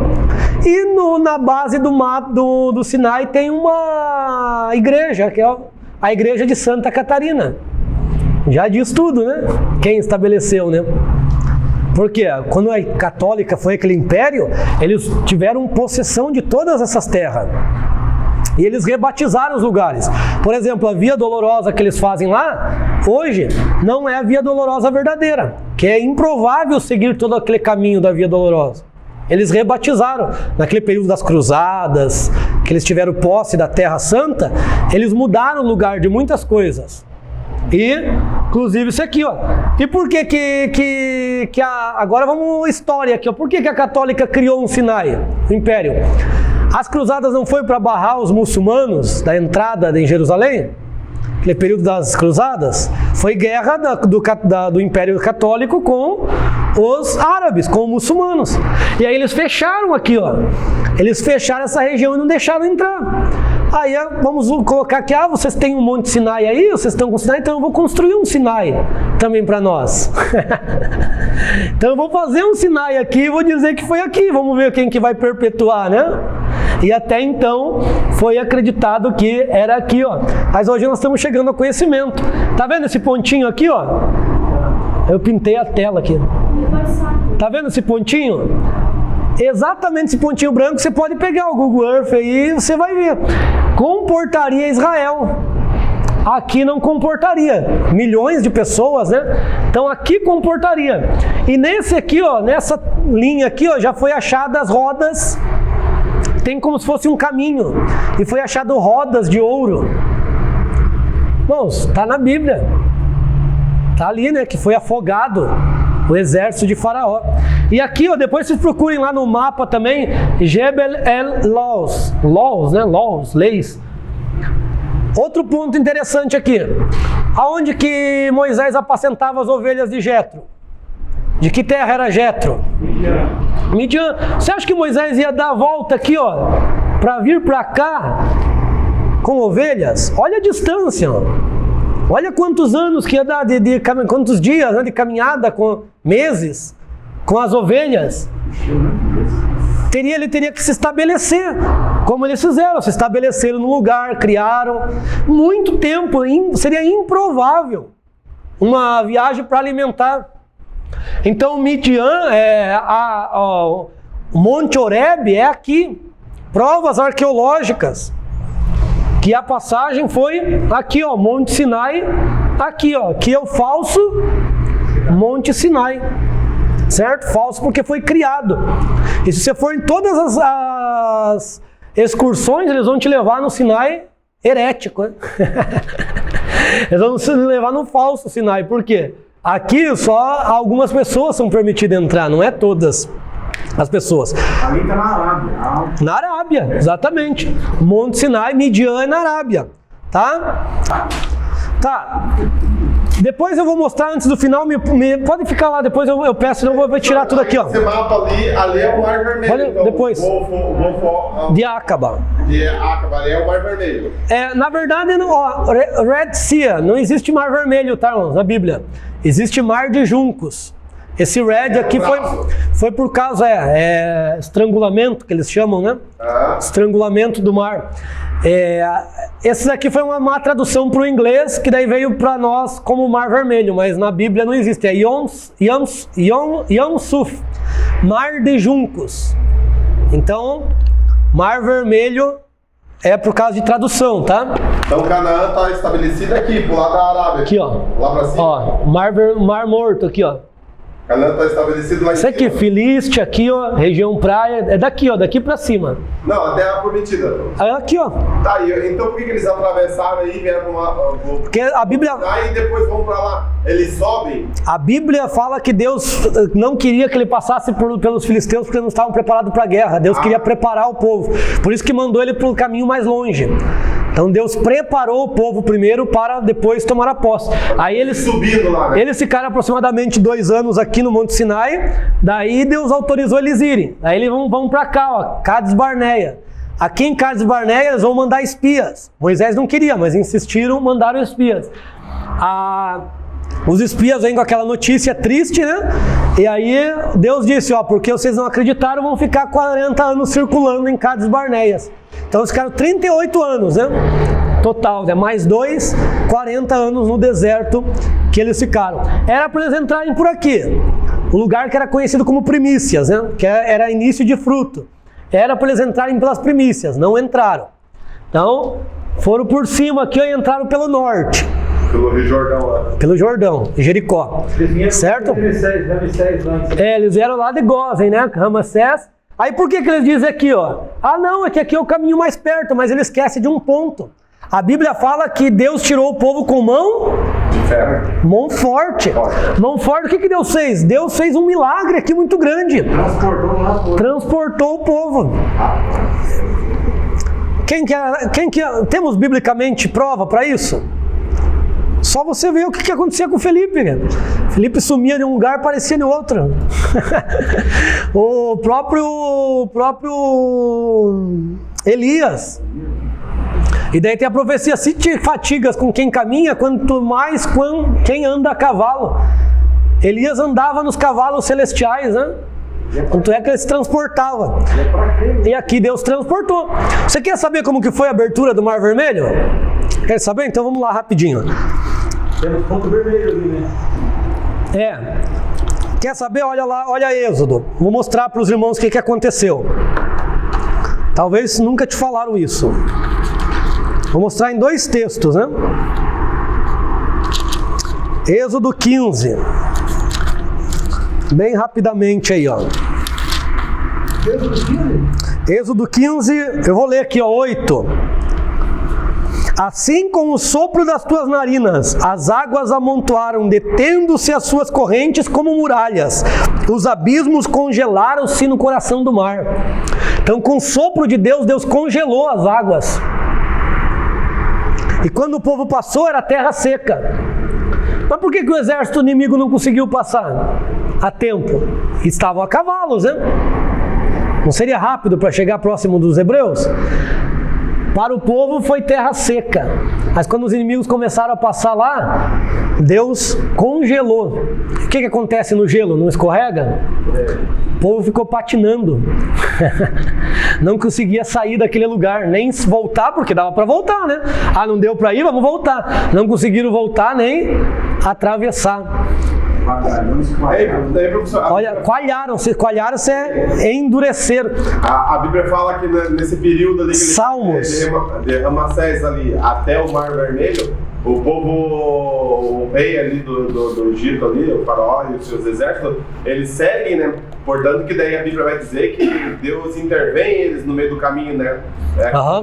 E na base do Sinai tem uma igreja, que é a igreja de Santa Catarina. Já diz tudo, né? Quem estabeleceu, né? Porque quando a católica foi aquele império, eles tiveram possessão de todas essas terras. E eles rebatizaram os lugares. Por exemplo, a Via Dolorosa que eles fazem lá, hoje, não é a Via Dolorosa verdadeira. Que é improvável seguir todo aquele caminho da Via Dolorosa. Eles rebatizaram. Naquele período das cruzadas, que eles tiveram posse da Terra Santa, eles mudaram o lugar de muitas coisas. E, inclusive, isso aqui, ó. E por que agora vamos história aqui, ó. Por que a católica criou um Sinai, o Império? As cruzadas não foi para barrar os muçulmanos da entrada em Jerusalém? Aquele período das cruzadas? Foi guerra do Império Católico com os árabes, com os muçulmanos. E aí eles fecharam aqui, ó. Eles fecharam essa região e não deixaram entrar. Aí vamos colocar aqui, vocês têm um monte de Sinai aí, vocês estão com Sinai, então eu vou construir um Sinai também para nós. Então eu vou fazer um Sinai aqui e vou dizer que foi aqui, vamos ver quem que vai perpetuar, né? E até então foi acreditado que era aqui, ó. Mas hoje nós estamos chegando ao conhecimento. Tá vendo esse pontinho aqui, ó? Eu pintei a tela aqui. Tá vendo esse pontinho? Exatamente esse pontinho branco, você pode pegar o Google Earth aí e você vai ver. Comportaria Israel. Aqui não comportaria. Milhões de pessoas, né? Então aqui comportaria. E nesse aqui, ó, nessa linha aqui, ó, já foi achadas as rodas. Tem como se fosse um caminho. E foi achado rodas de ouro. Irmãos, tá na Bíblia. Tá ali, né? Que foi afogado o exército de Faraó. E aqui, ó, depois vocês procurem lá no mapa também, Jebel El Laws, né? Laws, leis. Outro ponto interessante aqui. Aonde que Moisés apacentava as ovelhas de Jetro? De que terra era Jetro? Midian. Você acha que Moisés ia dar a volta aqui, ó, para vir para cá com ovelhas? Olha a distância, ó. Olha quantos anos que ia dar, quantos dias, né, de caminhada, com meses, com as ovelhas. Ele teria que se estabelecer, como eles fizeram, se estabeleceram no lugar, criaram. Muito tempo, seria improvável uma viagem para alimentar. Então Midian, o Monte Horebe é aqui, provas arqueológicas. Que a passagem foi aqui, ó, Monte Sinai, aqui, ó, aqui é o falso Monte Sinai, certo? Falso porque foi criado. E se você for em todas as excursões, eles vão te levar no Sinai herético, né? Eles vão te levar no falso Sinai, por quê? Aqui só algumas pessoas são permitidas entrar, não é todas as pessoas. Ali está na Arábia. Na Arábia, exatamente. Monte Sinai, Midian é na Arábia. Tá? Tá. Depois eu vou mostrar antes do final, pode ficar lá, depois eu peço, senão eu vou tirar tudo aqui, ó. Esse mapa ali é o Mar Vermelho. Olha, então, depois. De Acaba. De Acaba, ali é o Mar Vermelho. Na verdade, não, ó, Red Sea, não existe Mar Vermelho, tá, irmãos, na Bíblia. Existe Mar de Juncos. Esse red aqui foi por causa, estrangulamento, que eles chamam, né? Estrangulamento do mar. Esse daqui foi uma tradução para o inglês, que daí veio para nós como Mar Vermelho, mas na Bíblia não existe. É Yam Suf, Mar de Juncos. Então, Mar Vermelho é por causa de tradução, tá? Então Canaã está estabelecida aqui, pro lado da Arábia. Aqui, ó. Lá para cima. Ó, Mar Morto aqui, ó. Canaã está estabelecido lá em cima. Isso aqui, Filiste, aqui, ó, região praia, é daqui, ó, daqui pra cima. Não, a terra prometida. Aqui, ó. Tá aí, então por que eles atravessaram aí e vieram porque a Bíblia... Aí depois vão pra lá, eles sobem? A Bíblia fala que Deus não queria que ele passasse pelos filisteus porque não estavam preparados para a guerra. Deus queria preparar o povo. Por isso que mandou ele para o caminho mais longe. Então Deus preparou o povo primeiro para depois tomar a posse. Aí eles subindo lá, né? Eles ficaram aproximadamente 2 anos aqui no Monte Sinai. Daí Deus autorizou eles irem. Aí eles vão para cá, ó, Cades Barneia. aqui em Cades Barneia eles vão mandar espias. Moisés não queria, mas insistiram, mandaram espias. Os espias vêm com aquela notícia triste, né? E aí Deus disse, ó, porque vocês não acreditaram, vão ficar 40 anos circulando em Cades Barneias. Então eles ficaram 38 anos, né? Total, né? Mais 2, 40 anos no deserto que eles ficaram. Era para eles entrarem por aqui, o lugar que era conhecido como primícias, né? Que era início de fruto. Era para eles entrarem pelas primícias, não entraram. Então, foram por cima aqui e entraram pelo norte. Pelo Rio Jordão lá. Pelo Jordão, Jericó. Certo? Eles vieram lá de Gósen, né? Ramassés. Aí por que eles dizem aqui, ó? Ah, não, é que aqui é o caminho mais perto, mas ele esquece de um ponto. A Bíblia fala que Deus tirou o povo com mão de ferro. Mão forte. Mão forte, o que Deus fez? Deus fez um milagre aqui muito grande. Transportou o povo. Temos biblicamente prova para isso? Só você vê o que acontecia com o Felipe. Né? Felipe sumia de um lugar, aparecia em outro. O próprio Elias. E daí tem a profecia, se te fatigas com quem caminha, quanto mais com quem anda a cavalo. Elias andava nos cavalos celestiais, né? Tanto é que ele se transportava. E aqui Deus transportou. Você quer saber como que foi a abertura do Mar Vermelho? Quer saber? Então vamos lá rapidinho. Temos ponto vermelho ali, né? Quer saber? Olha lá, olha Êxodo. Vou mostrar para os irmãos o que aconteceu. Talvez nunca te falaram isso. Vou mostrar em 2 textos, né? Êxodo 15. Bem rapidamente aí, ó. Êxodo 15, eu vou ler aqui, ó, 8. Assim com o sopro das tuas narinas, as águas amontoaram, detendo-se as suas correntes como muralhas. Os abismos congelaram-se no coração do mar. Então, com o sopro de Deus, Deus congelou as águas. E quando o povo passou, era terra seca. Mas por que o exército inimigo não conseguiu passar a tempo? Estavam a cavalos, né? Não seria rápido para chegar próximo dos hebreus? Para o povo foi terra seca. Mas quando os inimigos começaram a passar lá, Deus congelou. O que acontece no gelo? Não escorrega? O povo ficou patinando. Não conseguia sair daquele lugar, nem voltar, porque dava para voltar, né? Ah, não deu para ir, vamos voltar. Não conseguiram voltar nem atravessar. Olha, coalharam-se é endurecer. A Bíblia fala que nesse período ali, Salmos, de Ramassés ali até o Mar Vermelho, o povo, o rei ali do Egito ali, o faraó e os seus exércitos, eles seguem, né? Portanto que daí a Bíblia vai dizer que Deus intervém eles no meio do caminho, né?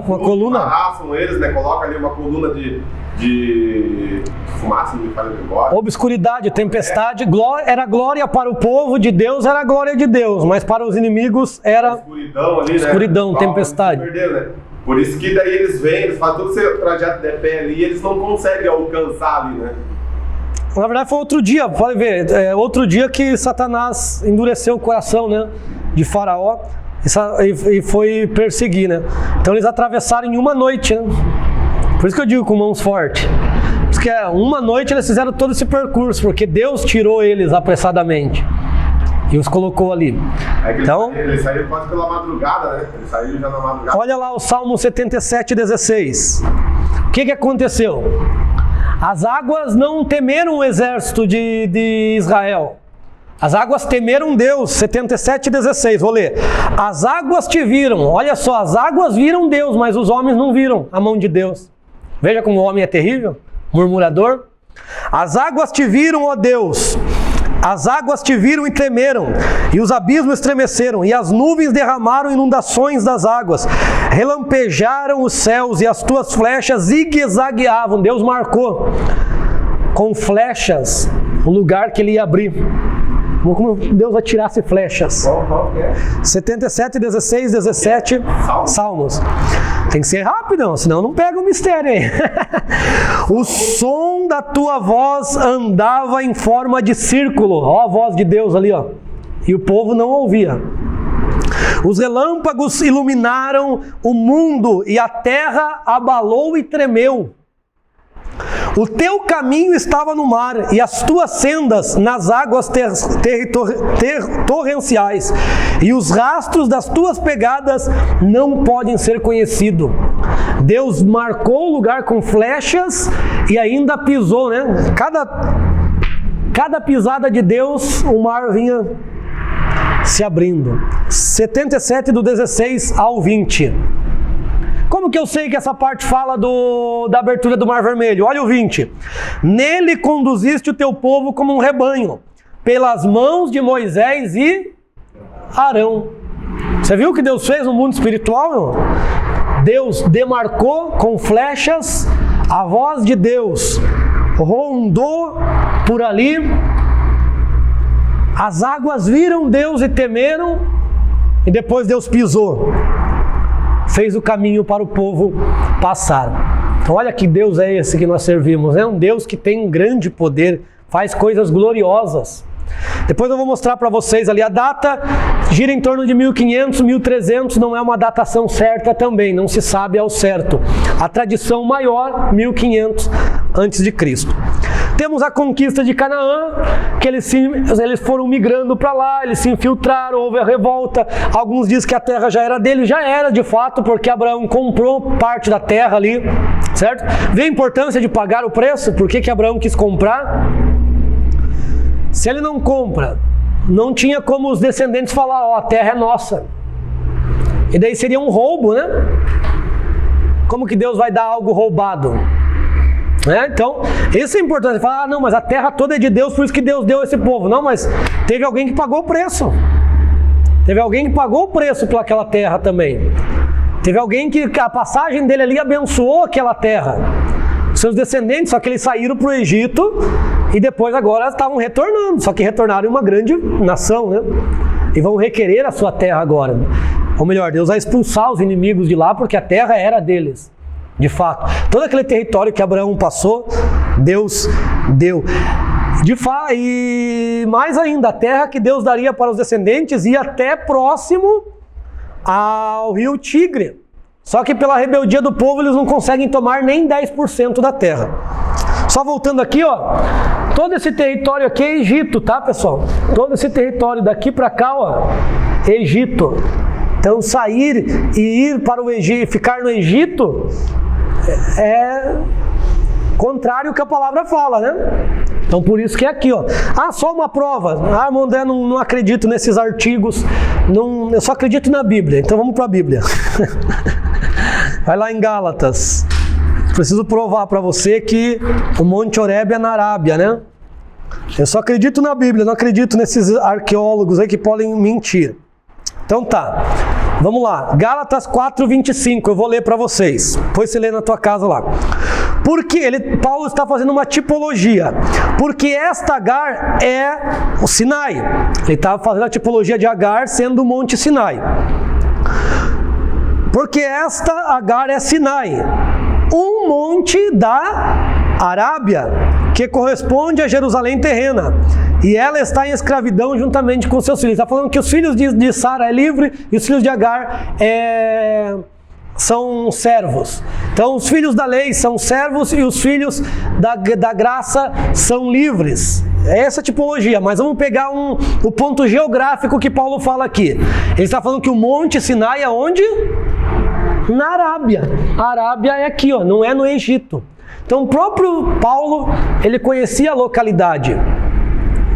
Com a coluna. Arrastam eles, né? Coloca ali uma coluna de fumaça, não me fala agora. Obscuridade, tempestade, era glória para o povo de Deus, era a glória de Deus, mas para os inimigos era escuridão ali, né? Escuridão, tempestade. Perderam, né? Por isso que daí eles vêm, eles fazem todo esse trajeto de pé ali e eles não conseguem alcançar ali, né? Na verdade foi outro dia, pode ver, outro dia que Satanás endureceu o coração, né, de Faraó e foi perseguir, né? Então eles atravessaram em uma noite, né? Por isso que eu digo com mãos fortes. Por isso que uma noite eles fizeram todo esse percurso, porque Deus tirou eles apressadamente e os colocou ali. Então, eles saíram quase pela madrugada, né? Eles saíram já na madrugada. Olha lá o Salmo 77:16. O que aconteceu? As águas não temeram o exército de Israel. As águas temeram Deus. 77:16, vou ler. As águas te viram. Olha só, as águas viram Deus, mas os homens não viram a mão de Deus. Veja como o homem é terrível, murmurador. As águas te viram, ó Deus. As águas te viram e tremeram, e os abismos estremeceram, e as nuvens derramaram inundações das águas. Relampejaram os céus, e as tuas flechas zigue-zagueavam. Deus marcou com flechas o lugar que ele ia abrir. Como Deus atirasse flechas. 77, 16, 17 Salmos. Tem que ser rápido, senão não pega o mistério aí. O som da tua voz andava em forma de círculo. Ó a voz de Deus ali, ó. E o povo não ouvia. Os relâmpagos iluminaram o mundo e a terra abalou e tremeu. O teu caminho estava no mar e as tuas sendas nas águas torrenciais, e os rastros das tuas pegadas não podem ser conhecidos. Deus marcou o lugar com flechas e ainda pisou, né? Cada pisada de Deus, o mar vinha se abrindo. 77 do 16 ao 20. Como que eu sei que essa parte fala da abertura do Mar Vermelho? Olha o 20. Nele conduziste o teu povo como um rebanho, pelas mãos de Moisés e Arão. Você viu o que Deus fez no mundo espiritual, irmão? Deus demarcou com flechas, a voz de Deus rondou por ali, as águas viram Deus e temeram, e depois Deus pisou. Fez o caminho para o povo passar. Então olha que Deus é esse que nós servimos. É um Deus que tem um grande poder, faz coisas gloriosas. Depois eu vou mostrar para vocês ali a data, gira em torno de 1500, 1300, não é uma datação certa também, não se sabe ao certo. A tradição maior, 1500 antes de Cristo. Temos a conquista de Canaã, que eles foram migrando para lá, eles se infiltraram, houve a revolta. Alguns dizem que a terra já era dele, já era de fato, porque Abraão comprou parte da terra ali, certo? Vê a importância de pagar o preço, por que Abraão quis comprar? Se ele não compra, não tinha como os descendentes falar, ó, a terra é nossa. E daí seria um roubo, né? Como que Deus vai dar algo roubado? Então, isso é importante. Falar, não, mas a terra toda é de Deus, por isso que Deus deu esse povo. Não, mas teve alguém que pagou o preço. Teve alguém que pagou o preço por aquela terra também. Teve alguém que a passagem dele ali abençoou aquela terra. Seus descendentes, só que eles saíram para o Egito e depois agora estavam retornando. Só que retornaram em uma grande nação, né? E vão requerer a sua terra agora. Ou melhor, Deus vai expulsar os inimigos de lá porque a terra era deles. De fato, todo aquele território que Abraão passou, Deus deu. E mais ainda, a terra que Deus daria para os descendentes ia até próximo ao rio Tigre. Só que pela rebeldia do povo eles não conseguem tomar nem 10% da terra. Só voltando aqui, ó, todo esse território aqui é Egito, tá, pessoal? Todo esse território daqui para cá, ó, Egito. Então sair e ir para o Egito, ficar no Egito é contrário ao que a palavra fala, né? Então por isso que é aqui, ó. só uma prova. Irmão André, não acredito nesses artigos, eu só acredito na Bíblia. Então vamos para a Bíblia. Vai lá em Gálatas. Preciso provar para você que o Monte Horeb é na Arábia, né? Eu só acredito na Bíblia, não acredito nesses arqueólogos aí que podem mentir. Então tá, vamos lá. Gálatas 4:25, eu vou ler para vocês. Depois você lê na tua casa lá. Porque Paulo está fazendo uma tipologia. Porque esta Agar é o Sinai. Ele estava fazendo a tipologia de Agar sendo o Monte Sinai. Porque esta Agar é Sinai, um monte da Arábia, que corresponde a Jerusalém terrena. E ela está em escravidão juntamente com seus filhos. Está falando que os filhos de Sara é livre e os filhos de Agar são servos. Então os filhos da lei são servos e os filhos da graça são livres. É essa tipologia, mas vamos pegar o ponto geográfico que Paulo fala aqui. Ele está falando que o Monte Sinai é onde? Na Arábia. A Arábia é aqui, ó, não é no Egito. Então o próprio Paulo, ele conhecia a localidade,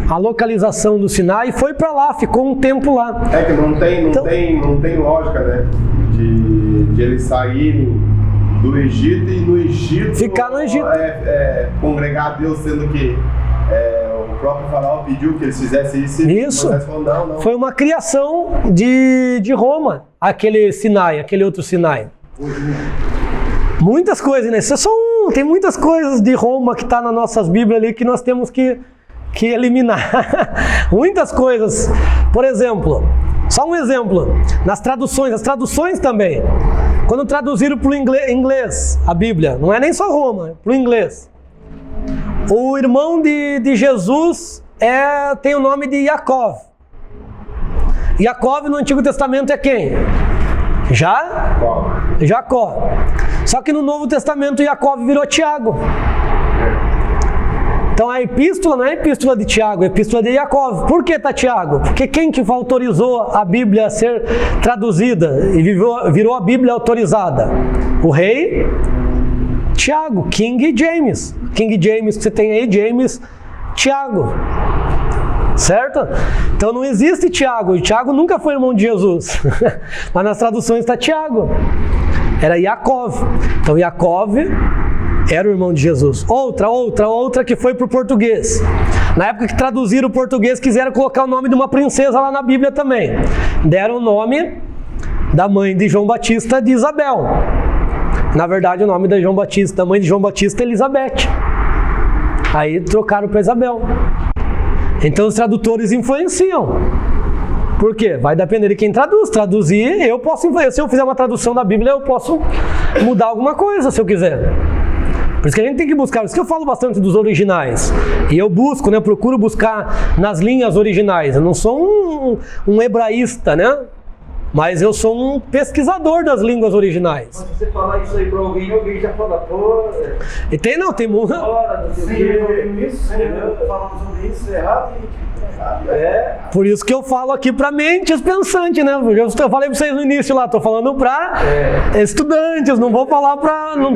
a localização do Sinai, e foi para lá, ficou um tempo lá. É que não tem lógica, né? De eles saírem do Egito e no Egito ficar no Egito. Congregar a Deus, sendo que o próprio faraó pediu que eles fizessem isso. Isso. Mas falou, não. Foi uma criação de Roma, aquele Sinai, aquele outro Sinai. Muitas coisas, né? Tem muitas coisas de Roma que está nas nossas Bíblias ali que nós temos que eliminar. Muitas coisas. Por exemplo, só um exemplo, nas traduções, as traduções também. Quando traduziram para o inglês a Bíblia, não é nem só Roma, é para o inglês. O irmão de Jesus tem o nome de Yaakov. Yaakov no Antigo Testamento é quem? Jacó. Só que no Novo Testamento Yaakov virou Tiago. Então a epístola não é a epístola de Tiago, é a epístola de Yaakov. Por que tá Tiago? Porque quem que autorizou a Bíblia a ser traduzida e virou a Bíblia autorizada? O rei Tiago, King James. King James que você tem aí, James Tiago. Certo? Então não existe Tiago. E Tiago nunca foi irmão de Jesus. Mas nas traduções está Tiago. Era Yaakov. Então Yaakov era o irmão de Jesus. Outra que foi para o português. Na época que traduziram o português, quiseram colocar o nome de uma princesa lá na Bíblia também. Deram o nome da mãe de João Batista de Isabel. Na verdade, o nome da mãe de João Batista é Elizabeth. Aí trocaram para Isabel. Então os tradutores influenciam. Por quê? Vai depender de quem traduz. Traduzir, eu posso influenciar. Se eu fizer uma tradução da Bíblia, eu posso mudar alguma coisa, se eu quiser. Por isso que a gente tem que buscar. Por isso que eu falo bastante dos originais. E eu busco, né? Procuro buscar nas linhas originais. Eu não sou um hebraísta, né? Mas eu sou um pesquisador das línguas originais. Se você falar isso aí pra alguém já fala, pô... E tem muito. Falando sobre isso, errado. Por isso que eu falo aqui para mentes pensantes, né? Eu falei para vocês no início lá, tô falando para estudantes, não vou falar para... Não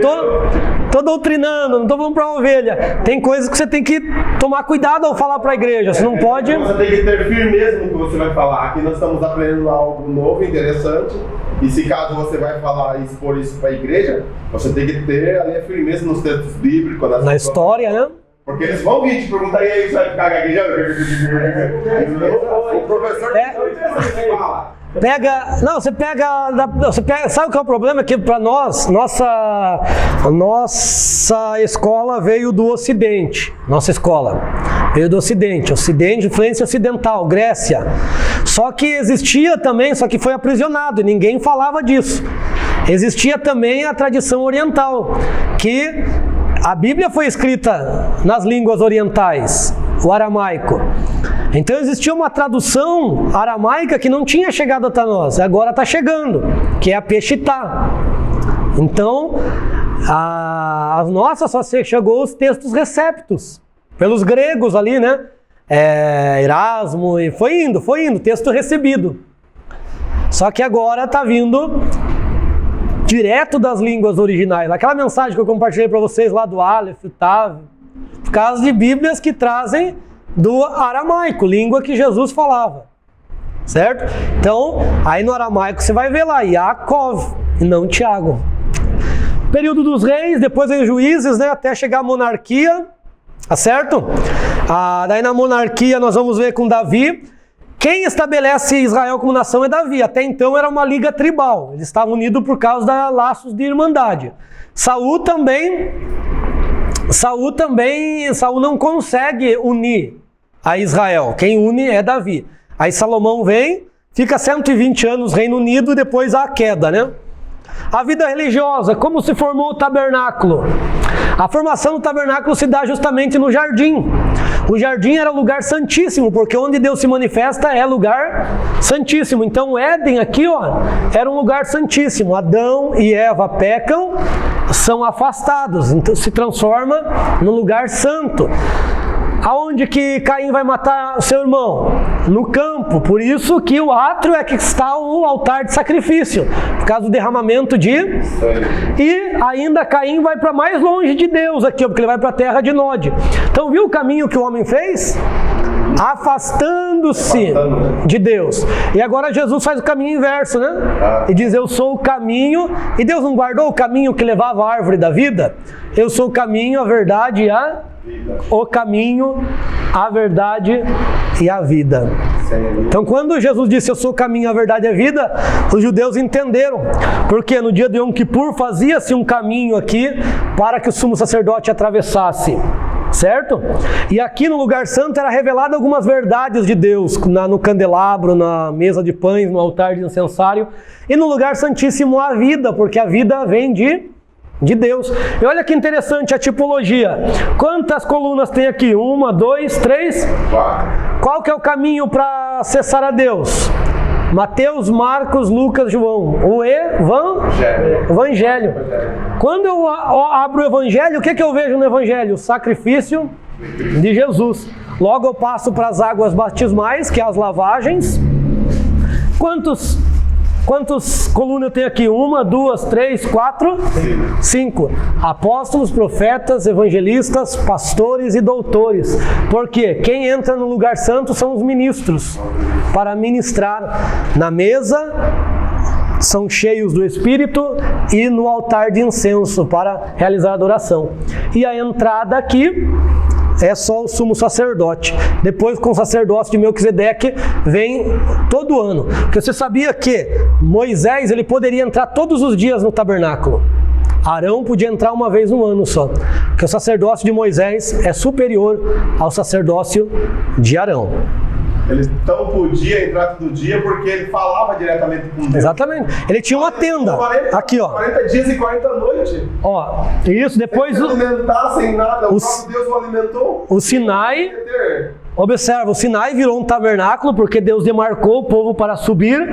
tô doutrinando, não tô falando para ovelha. Tem coisas que você tem que tomar cuidado ao falar para a igreja, você não pode... Você tem que ter firmeza no que você vai falar. Aqui nós estamos aprendendo algo novo, interessante, e se caso você vai falar e expor isso para a igreja, você tem que ter ali a firmeza nos textos bíblicos. Na história, né? Porque eles vão vir te perguntar, e aí você vai ficar gaguejando? O professor fala. Você pega, sabe qual é o problema? Que para nós, nossa escola veio do Ocidente. Nossa escola veio do Ocidente, influência ocidental, Grécia. Só que existia também, só que foi aprisionado e ninguém falava disso. Existia também a tradição oriental, que a Bíblia foi escrita nas línguas orientais, o aramaico. Então existia uma tradução aramaica que não tinha chegado até nós, agora está chegando, que é a Peshittá. Então, a nossa só chegou os textos receptos, pelos gregos ali, né? Erasmo, e foi indo, texto recebido. Só que agora está vindo direto das línguas originais. Aquela mensagem que eu compartilhei para vocês lá do Aleph, Tav, por causa de bíblias que trazem do aramaico, língua que Jesus falava. Certo? Então, aí no aramaico você vai ver lá, Yaakov, e não Tiago. Período dos reis, depois vem juízes, né, até chegar a monarquia, tá certo? Daí na monarquia nós vamos ver com Davi. Quem estabelece Israel como nação é Davi. Até então era uma liga tribal. Eles estavam unidos por causa de laços de irmandade. Saul não consegue unir a Israel. Quem une é Davi. Aí Salomão vem, fica 120 anos Reino Unido e depois há a queda, né? A vida religiosa, como se formou o tabernáculo? A formação do tabernáculo se dá justamente no jardim. O jardim era lugar santíssimo, porque onde Deus se manifesta é lugar santíssimo. Então o Éden aqui, era um lugar santíssimo. Adão e Eva pecam, são afastados, então se transforma no lugar santo. Aonde que Caim vai matar seu irmão? No campo. Por isso que o átrio é que está o altar de sacrifício, por causa do derramamento de... E ainda Caim vai para mais longe de Deus aqui, porque ele vai para a terra de Nod. Então viu o caminho que o homem fez? Afastando-se de Deus. E agora Jesus faz o caminho inverso, né? E diz, eu sou o caminho. E Deus não guardou o caminho que levava à árvore da vida? Eu sou o caminho, a verdade e o caminho, a verdade e a vida. Então quando Jesus disse, eu sou o caminho, a verdade e a vida, os judeus entenderam. Porque no dia de Yom Kippur fazia-se um caminho aqui para que o sumo sacerdote atravessasse. Certo? E aqui no lugar santo era revelado algumas verdades de Deus, no candelabro, na mesa de pães, no altar de incensário. E no lugar santíssimo a vida, porque a vida vem de Deus. E olha que interessante a tipologia. Quantas colunas tem aqui? 1, 2, 3? 4. Qual que é o caminho para acessar a Deus? Mateus, Marcos, Lucas, João. O Evangelho. Quando eu abro o Evangelho, o que eu vejo no Evangelho? O sacrifício de Jesus. Logo eu passo para as águas batismais, que é as lavagens. Quantas colunas eu tenho aqui? 1, 2, 3, 4? 5. Apóstolos, profetas, evangelistas, pastores e doutores. Porque quem entra no lugar santo são os ministros, para ministrar na mesa, são cheios do Espírito, e no altar de incenso para realizar a adoração. E a entrada aqui é só o sumo sacerdote. Depois, com o sacerdócio de Melquisedeque, vem todo ano. Porque você sabia que Moisés ele poderia entrar todos os dias no tabernáculo. Arão podia entrar uma vez no ano só. Porque o sacerdócio de Moisés é superior ao sacerdócio de Arão. Ele então podia entrar todo dia porque ele falava diretamente com Deus. Exatamente. Ele tinha uma tenda. Aqui, ó. 40 dias e 40 noites. Ó, isso, depois... Sem alimentar, sem nada. O próprio Deus o alimentou. O Sinai... Observa, o Sinai virou um tabernáculo porque Deus demarcou o povo para subir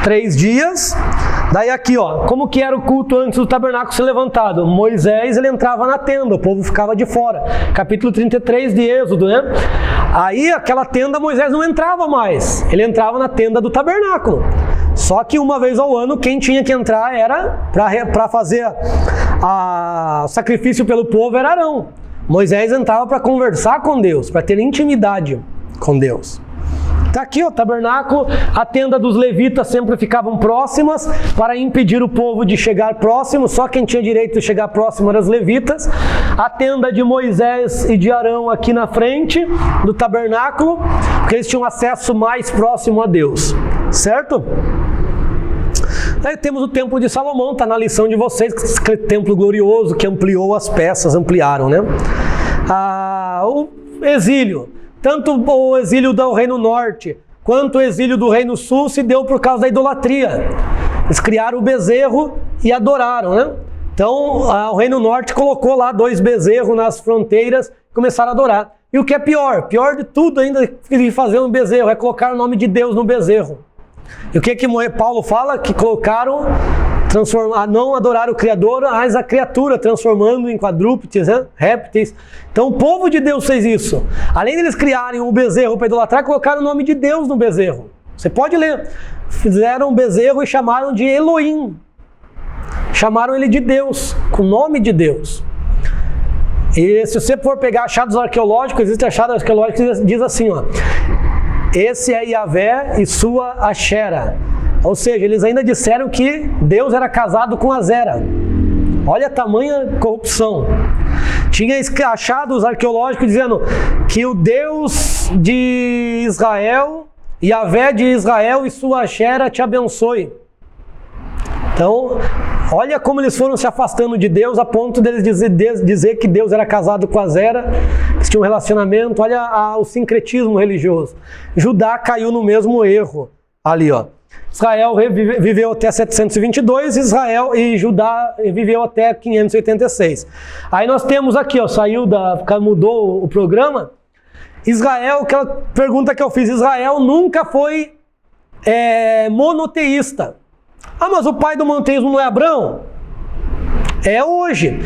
3 dias. Daí aqui, ó, como que era o culto antes do tabernáculo ser levantado? Moisés, ele entrava na tenda, o povo ficava de fora. Capítulo 33 de Êxodo, né? Aí aquela tenda Moisés não entrava mais, ele entrava na tenda do tabernáculo. Só que uma vez ao ano quem tinha que entrar era para fazer o sacrifício pelo povo era Arão. Moisés entrava para conversar com Deus, para ter intimidade com Deus. Está aqui o tabernáculo, a tenda dos levitas sempre ficavam próximas para impedir o povo de chegar próximo, só quem tinha direito de chegar próximo eram os levitas. A tenda de Moisés e de Arão aqui na frente do tabernáculo, porque eles tinham acesso mais próximo a Deus, certo? Aí temos o templo de Salomão, está na lição de vocês, aquele templo glorioso que ampliou as peças, ampliaram, né? O exílio, tanto o exílio do Reino Norte, quanto o exílio do Reino Sul se deu por causa da idolatria. Eles criaram o bezerro e adoraram, né? Então, o Reino Norte colocou lá 2 bezerros nas fronteiras e começaram a adorar. E o que é pior de tudo ainda de fazer um bezerro, é colocar o nome de Deus no bezerro. E o que Paulo fala? Que colocaram, não adoraram o Criador, mas a criatura, transformando em quadrúpedes, né? Répteis. Então o povo de Deus fez isso. Além de eles criarem um bezerro para idolatrar, colocaram o nome de Deus no bezerro. Você pode ler. Fizeram um bezerro e chamaram de Elohim. Chamaram ele de Deus, com o nome de Deus. E se você for pegar achados arqueológicos, existe achados arqueológicos que diz assim, ó. Esse é Yahvé e sua Ashera. Ou seja, eles ainda disseram que Deus era casado com Azera. Olha a tamanha corrupção. Tinha achados arqueológicos dizendo que o Deus de Israel, Yahvé de Israel e sua Ashera te abençoe. Então, olha como eles foram se afastando de Deus a ponto deles dizer que Deus era casado com Azera, que tinha um relacionamento. Olha o sincretismo religioso. Judá caiu no mesmo erro ali, ó. Israel viveu até 722, Israel e Judá viveu até 586. Aí nós temos aqui, ó, mudou o programa. Israel, aquela pergunta que eu fiz, Israel nunca foi monoteísta. Ah, mas o pai do monoteísmo não é Abraão? É hoje.